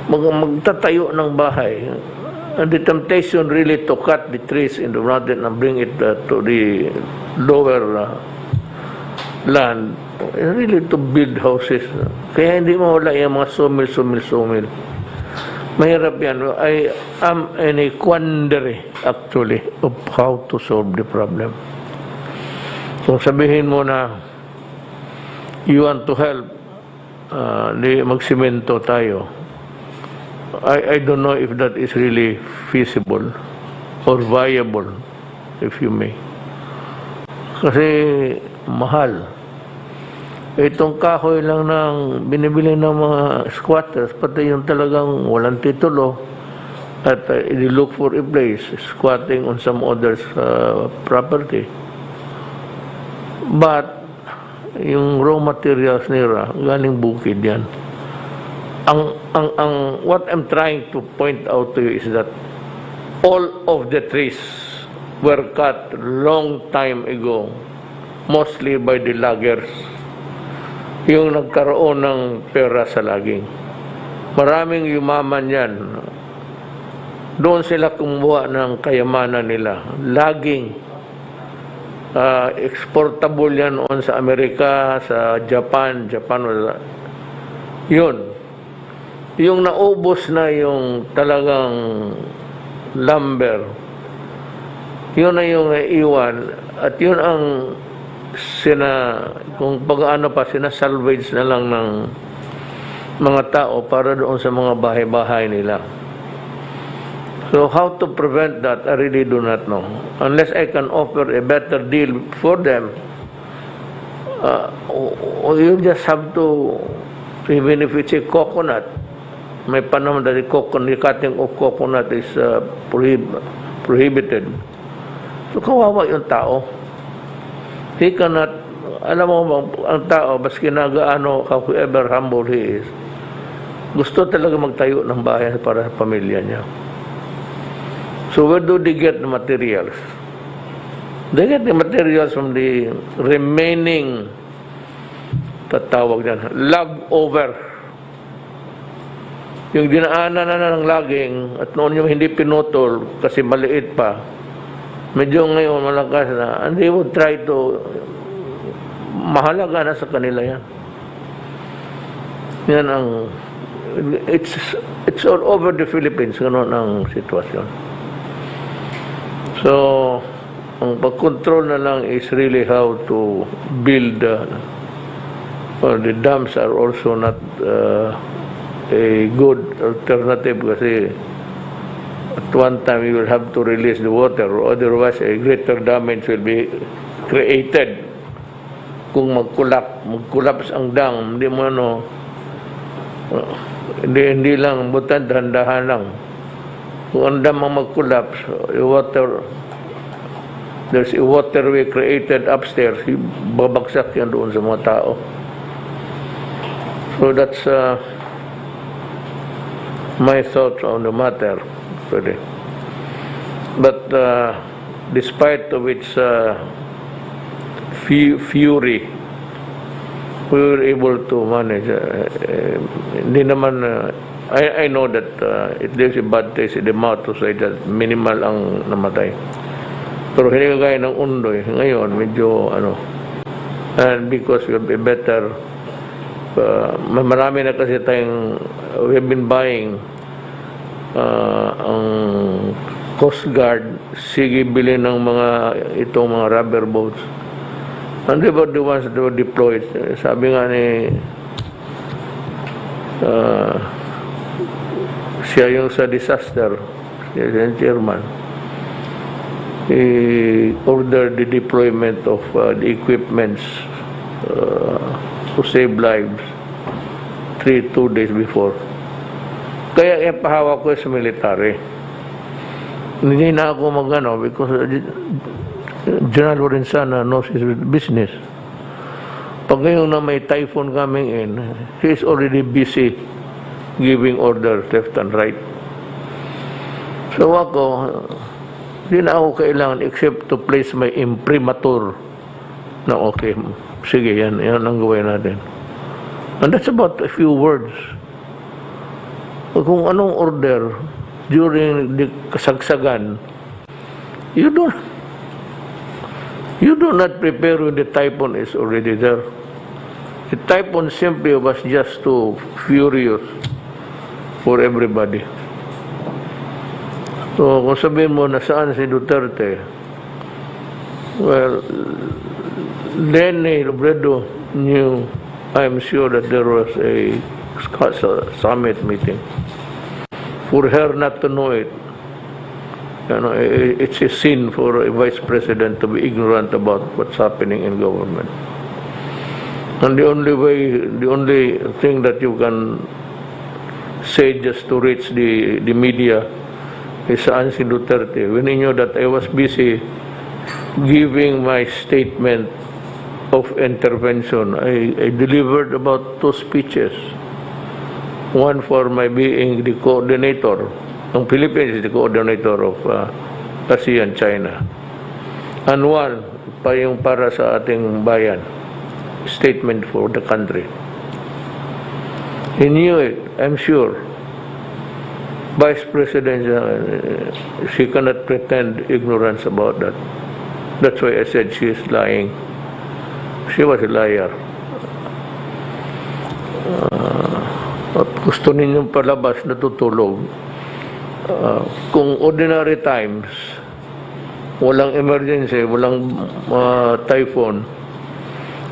S1: Magtatayo ng bahay. And the temptation really to cut the trees in the mountain and bring it to the lower land, really to build houses. Kaya hindi mawala yung mga sumil. Mahirap yan. I am in a quandary actually of how to solve the problem. So sabihin mo na you want to help, magsimento tayo. I don't know if that is really feasible or viable, if you may. Kasi mahal. Itong kahoy lang ng binibili ng mga squatters, pati yung talagang walang titulo at they look for a place, squatting on some other's property. But yung raw materials nila, galing bukid yan. What I'm trying to point out to you is that all of the trees were cut long time ago, mostly by the loggers. Yung nagkaroon ng pera sa logging. Maraming yumaman yan. Doon sila kumuha ng kayamanan nila. Logging. Exportable yan noon sa Amerika, sa Japan. Yun. Yung naubos na yung talagang lumber, yun na yung naiwan. At yun ang kung pag-ano pa, sinasalvage na lang ng mga tao para doon sa mga bahay-bahay nila. So how to prevent that, I really do not know. Unless I can offer a better deal for them, you just have to, even if it's a coconut, may panahon that the cutting of coconut is prohibited. So kawawa yung tao. He cannot, alam mo ang tao, baski nagaano, however humble he is, gusto talaga magtayo ng bahay para sa pamilya niya. So where do they get the materials? They get the materials from the remaining, tatawag yan, log over. Yung dinaanan na ng logging, at noon yung hindi pinutol kasi maliit pa, medyo ngayon malakas na, and they would try to, mahalaga na sa kanila yan. Yan ang, it's all over the Philippines, gano'n ang sitwasyon. So, ang pag-control na lang is really how to build, or the dams are also not a good alternative kasi at one time you will have to release the water, or otherwise a greater damage will be created. Kung mag-collapse ang dam, hindi mo ano, hindi lang, butan, dahan-dahan lang. Kung ang dam ang mag-collapse, yung water there's a waterway created upstairs, babagsak yan doon sa mga tao. So that's my thoughts on the matter. Really. But despite of its fury, we were able to manage. Hindi naman, I know that it leaves a bad taste in the mouth to say that minimal ang namatay. Pero hindi kagaya ng Undoy. Ngayon, medyo and because we have a better, marami na kasi tayong, we have been buying ang Coast Guard, sige bilhin ng itong mga rubber boats. And they were the ones that were deployed. Sabi nga ni siya yung sa disaster, siya yung chairman. He ordered the deployment of the equipments to save lives 2 days before. Kaya ipahawak ko sa military. Hindi na ako because General Lorenzana knows his business. Pag ngayon na may typhoon coming in, he is already busy giving orders left and right. So ako, hindi na ako kailangan except to place my imprimatur na okay, sige, yan ang gawin natin. And that's about a few words. Kung anong order during the kasagsagan, you do not prepare when the typhoon is already there. The typhoon simply was just too furious for everybody. So kung sabihin mo nasaan si Duterte, well, Lenny Robredo knew, I'm sure that there was a summit meeting. For her not to know it, it's a sin for a vice president to be ignorant about what's happening in government. And the only thing that you can say just to reach the media is saan si Duterte. When he knew that I was busy giving my statement of intervention, I delivered about 2 speeches. One for my being the coordinator. Ang Philippines is the coordinator of ASEAN China. And one pa yung para sa ating bayan. Statement for the country. He knew it, I'm sure. Vice President, she cannot pretend ignorance about that. That's why I said she is lying. She was a liar. At gusto ninyong palabas na tutulog. Kung ordinary times, walang emergency, walang typhoon,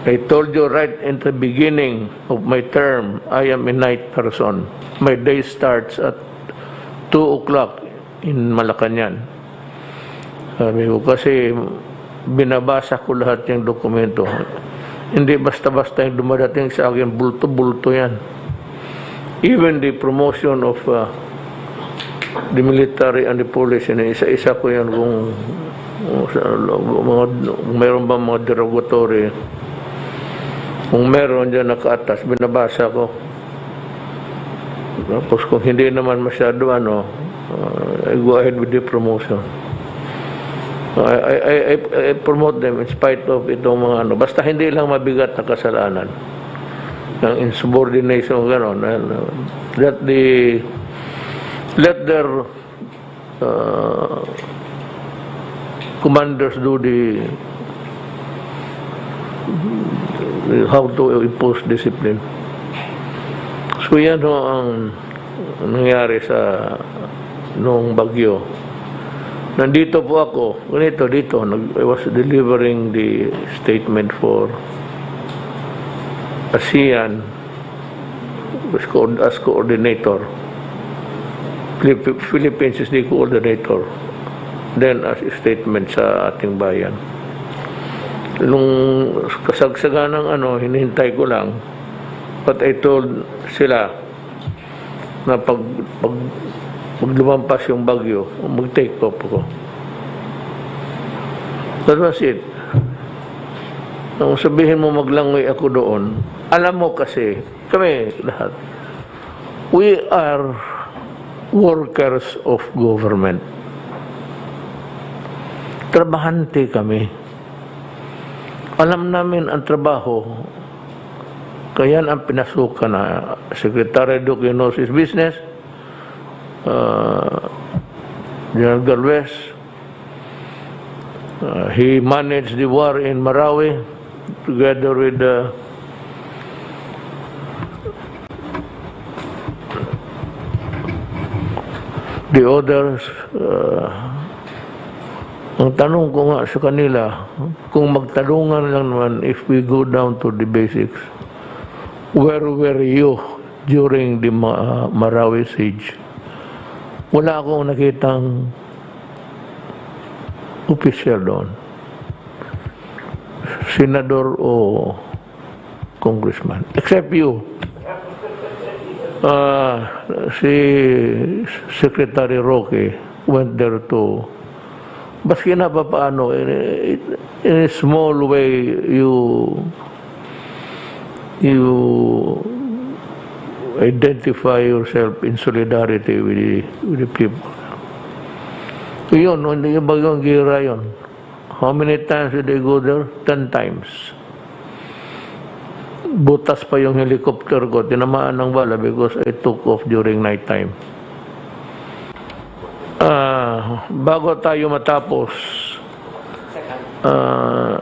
S1: I told you right in the beginning of my term, I am a night person. My day starts at 2 o'clock in Malacanang. Sabi ko kasi binabasa ko lahat yung dokumento. Hindi basta-basta yung dumadating sa akin, bulto-bulto yan. Even the promotion of the military and the police, isa-isa ko yan kung mayroon ba mga derogatory. Kung meron dyan nakaatas, binabasa ko. Tapos kung hindi naman masyado, I go ahead with the promotion. I promote them in spite of itong mga basta hindi lang mabigat na kasalanan. Ng insubordination, gano'n. Let their commanders do how to impose discipline. So yan ang nangyari sa noong bagyo. Nandito po ako, dito, I was delivering the statement for ASEAN as coordinator. Philippines is the coordinator. Then as a statement sa ating bayan. Nung kasagsagan ng hinihintay ko lang, but I told sila na pag lumampas yung bagyo, mag-take off ko. That was it. Nung sabihin mo maglangoy ako doon, alam mo kasi, kami lahat, we are workers of government. Trabahante kami. Alam namin ang trabaho, kaya ang pinasukan na Secretary Duque knows his business, General Galvez, he managed the war in Marawi together with the others. Ang tanong ko nga sa kanila, kung magtanungan lang naman, if we go down to the basics, where were you during the Marawi siege? Wala akong nakitang official doon. Senador o congressman. Except you. Si Secretary Roque went there to, baski na pa paano, in a small way, you identify yourself in solidarity with the people. Yun, yung bagong gira yun. How many times did they go there? 10 times. Butas pa yung helicopter ko, tinamaan ng bala because I took off during night time. Bago tayo matapos,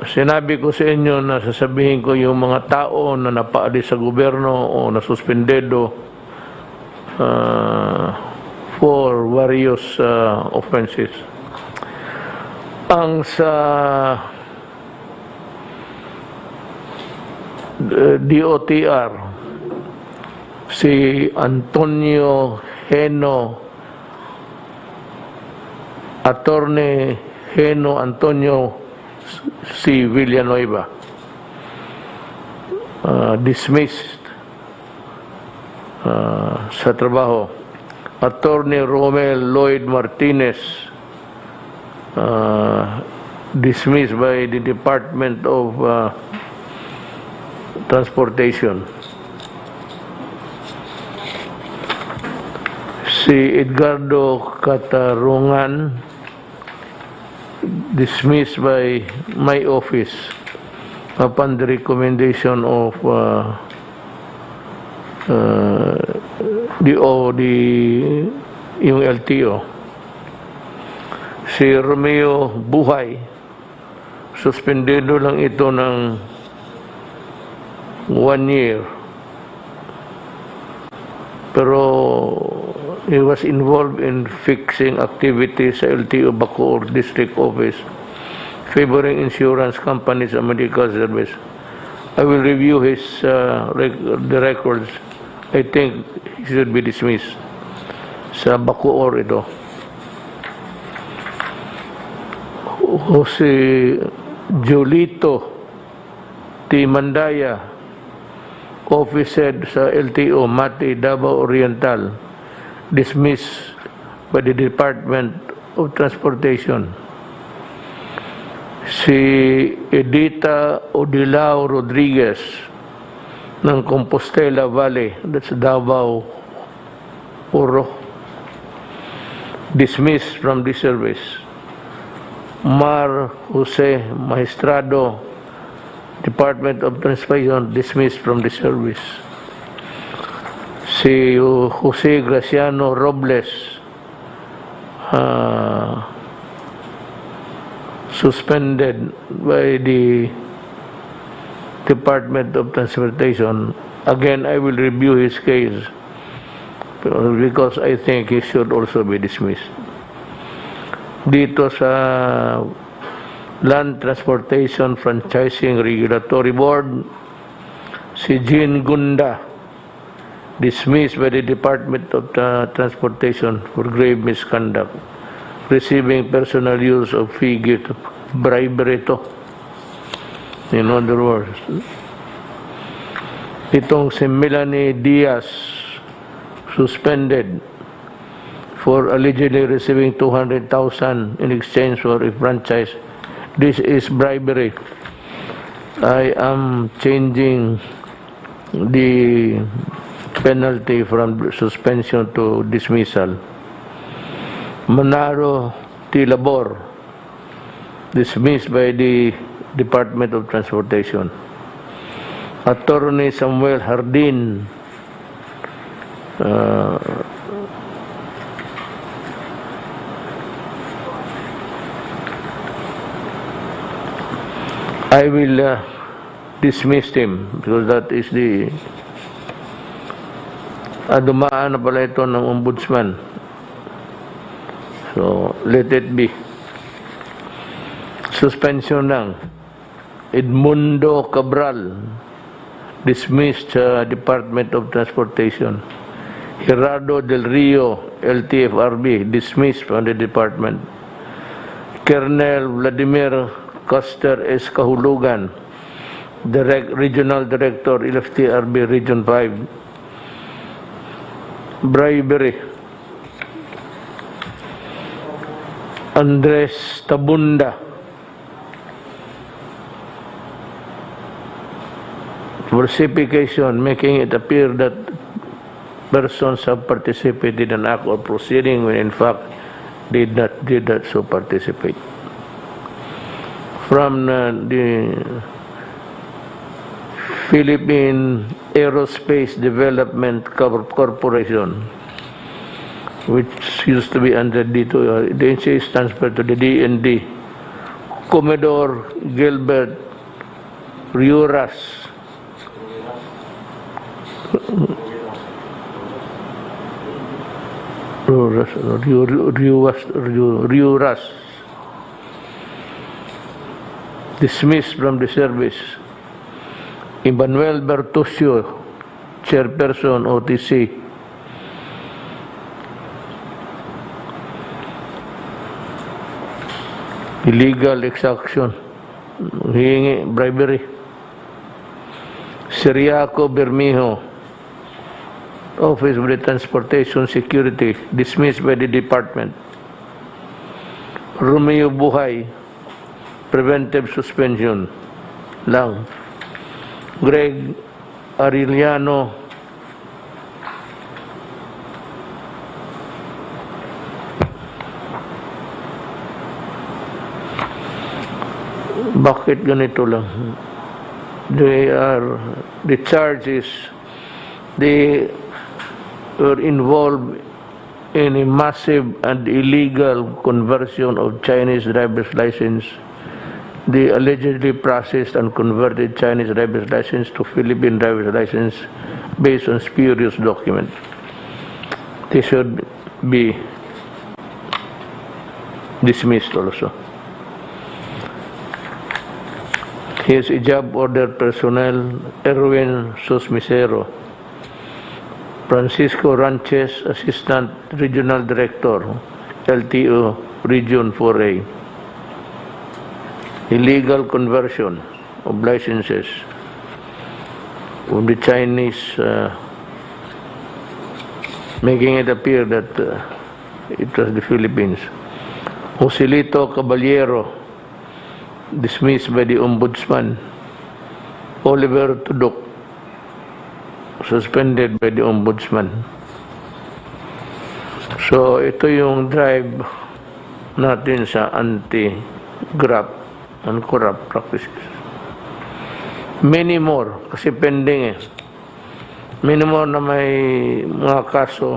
S1: sinabi ko sa inyo na sasabihin ko yung mga tao na napaalis sa gobyerno o nasuspendedo for various offenses. Ang sa DOTR, si Antonio Heno, Attorney Heno Antonio C. Villanueva, dismissed sa trabaho. Attorney Romel Lloyd Martinez, dismissed by the Department of Transportation. Si Edgardo Catarungan, dismissed by my office upon the recommendation of yung LTO. Si Romeo Buhay, suspendido lang ito ng 1 year. Pero he was involved in fixing activities sa LTO Bacoor District Office, favoring insurance companies and medical service. I will review his the records. I think he should be dismissed. Sa Bacoor ito. Jose Jolito T. Mandaya, office head sa LTO Mati Davao Oriental, dismissed by the Department of Transportation. Si Edita Odilao Rodriguez ng Compostela Valley, that's Davao Oro, dismissed from the service. Mar Jose Maestrado, Department of Transportation, dismissed from the service. Si Jose Graciano Robles, suspended by the Department of Transportation. Again, I will review his case because I think he should also be dismissed. Dito sa Land Transportation Franchising Regulatory Board, si Jean Gunda, dismissed by the Department of Transportation for grave misconduct, receiving personal use of fee gift, bribery to. In other words, itong si Melanie Diaz, suspended for allegedly receiving 200,000 in exchange for a franchise This is bribery. I am changing the penalty from suspension to dismissal. Manaro Tilabor, dismissed by the Department of Transportation. Attorney Samuel Hardin, I will dismiss him because that is the dumaan na pala ito ng ombudsman. So, let it be. Suspension lang. Edmundo Cabral, dismissed Department of Transportation. Gerardo Del Rio, LTFRB, dismissed from the department. Colonel Vladimir Custer S. Kahulugan, Regional Director, LFTRB Region 5. Bribery. Andres Tabunda, falsification, making it appear that persons have participated in an act or proceeding when in fact did not so participate. From the Philippine Aerospace Development Corporation, which used to be under D2, the NCA is transferred to the DND. Commodore Gilbert Riuras, dismissed from the service. Emmanuel Bertusio, Chairperson, OTC. Illegal exaction, hihingi, bribery. Siriaco Bermejo, Office of the Transportation Security, dismissed by the department. Romeo Buhay, preventive suspension lang. Greg Arellano, bakit ganito lang? The charges, they were involved in a massive and illegal conversion of Chinese driver's license. They allegedly processed and converted Chinese driver's license to Philippine driver's license based on spurious documents. They should be dismissed also. His job order personnel, Erwin Susmisero. Francisco Ranches, Assistant Regional Director, LTO Region 4A. Illegal conversion of licenses of the Chinese, making it appear that it was the Philippines. Joselito Caballero, dismissed by the Ombudsman. Oliver Tudok, suspended by the Ombudsman. So, ito yung drive natin sa anti-graft and corrupt practices. Many more, kasi pending eh. Many more na may mga kaso.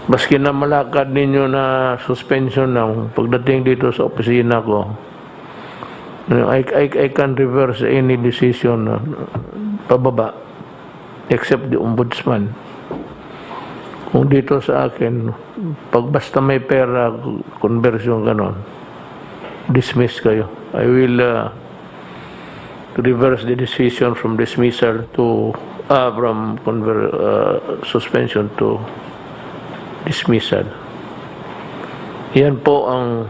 S1: Baski na malakad ninyo na suspension lang, pagdating dito sa opisina ko, I can reverse any decision pababa, except the Ombudsman. Kung dito sa akin, pag basta may pera, conversion ganon, dismiss kayo. I will reverse the decision from dismissal to, from suspension to dismissal. Yan po ang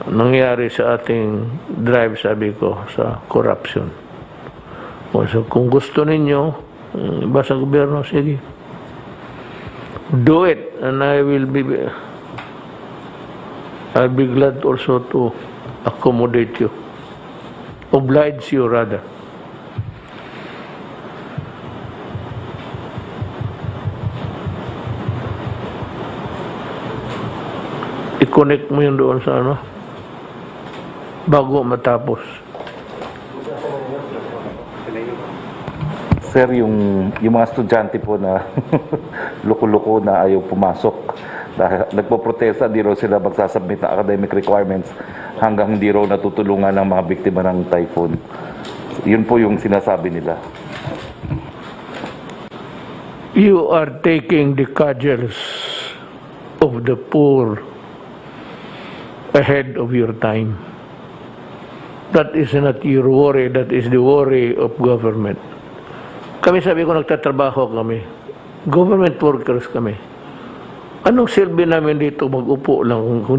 S1: nangyari sa ating drive, sabi ko, sa corruption. So, kung gusto ninyo, iba sa gobyerno, sige. Do it, and I'll be glad also to accommodate you. Oblige you, rather. I-connect mo yun doon sa ano, bago matapos.
S6: Sir, yung mga estudyante po na loko-loko na ayaw pumasok, dahil nagpo-protesta, di raw sila magsasubmit ng academic requirements hanggang hindi raw natutulungan ng mga biktima ng typhoon. Yun po yung sinasabi nila.
S1: You are taking the cudgels of the poor ahead of your time. That is not your worry, that is the worry of government. Kami, sabi ko, nagtatrabaho kami. Government workers kami. Anong silbi namin dito mag-upo lang kung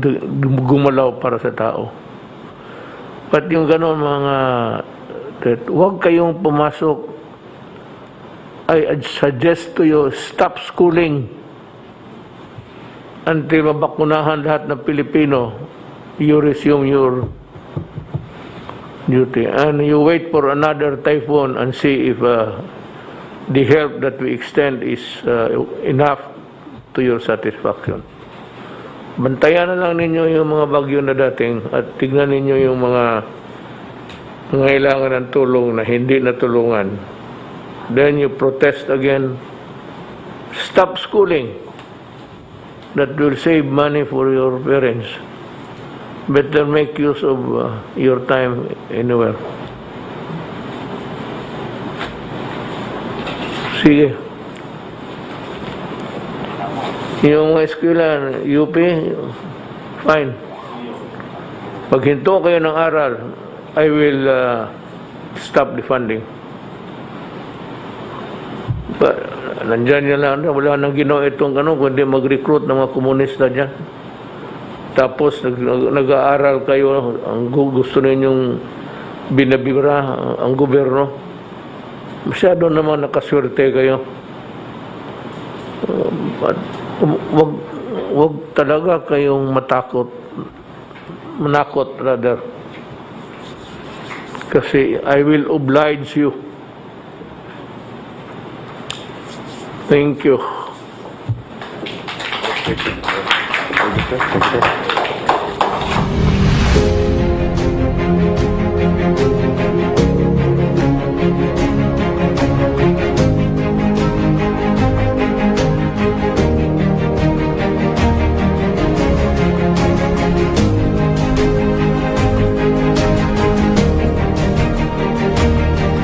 S1: gumalaw para sa tao? But yung gano'n mga, huwag kayong pumasok. I suggest to you, stop schooling until mabakunahan lahat ng Pilipino. You resume your duty. And you wait for another typhoon and see if the help that we extend is enough to your satisfaction. Bantayan na lang ninyo yung mga bagyo na dating at tignan ninyo yung mga kailangan ng tulong na hindi natulungan. Then you protest again. Stop schooling. That will save money for your parents. Better make use of your time anywhere. Sige. Yung eskwela, UP, fine. Pag hinto kayo ng aral, I will stop the funding. But, nandyan nyo lang, wala nang ginawa itong kundi mag-recruit ng mga komunista dyan. Tapos, nag-aaral kayo, ang gusto ninyong binabira ang gobyerno. Masyado naman nakaswerte kayo. Wag talaga kayong manakot rather. Kasi I will oblige you. Thank you.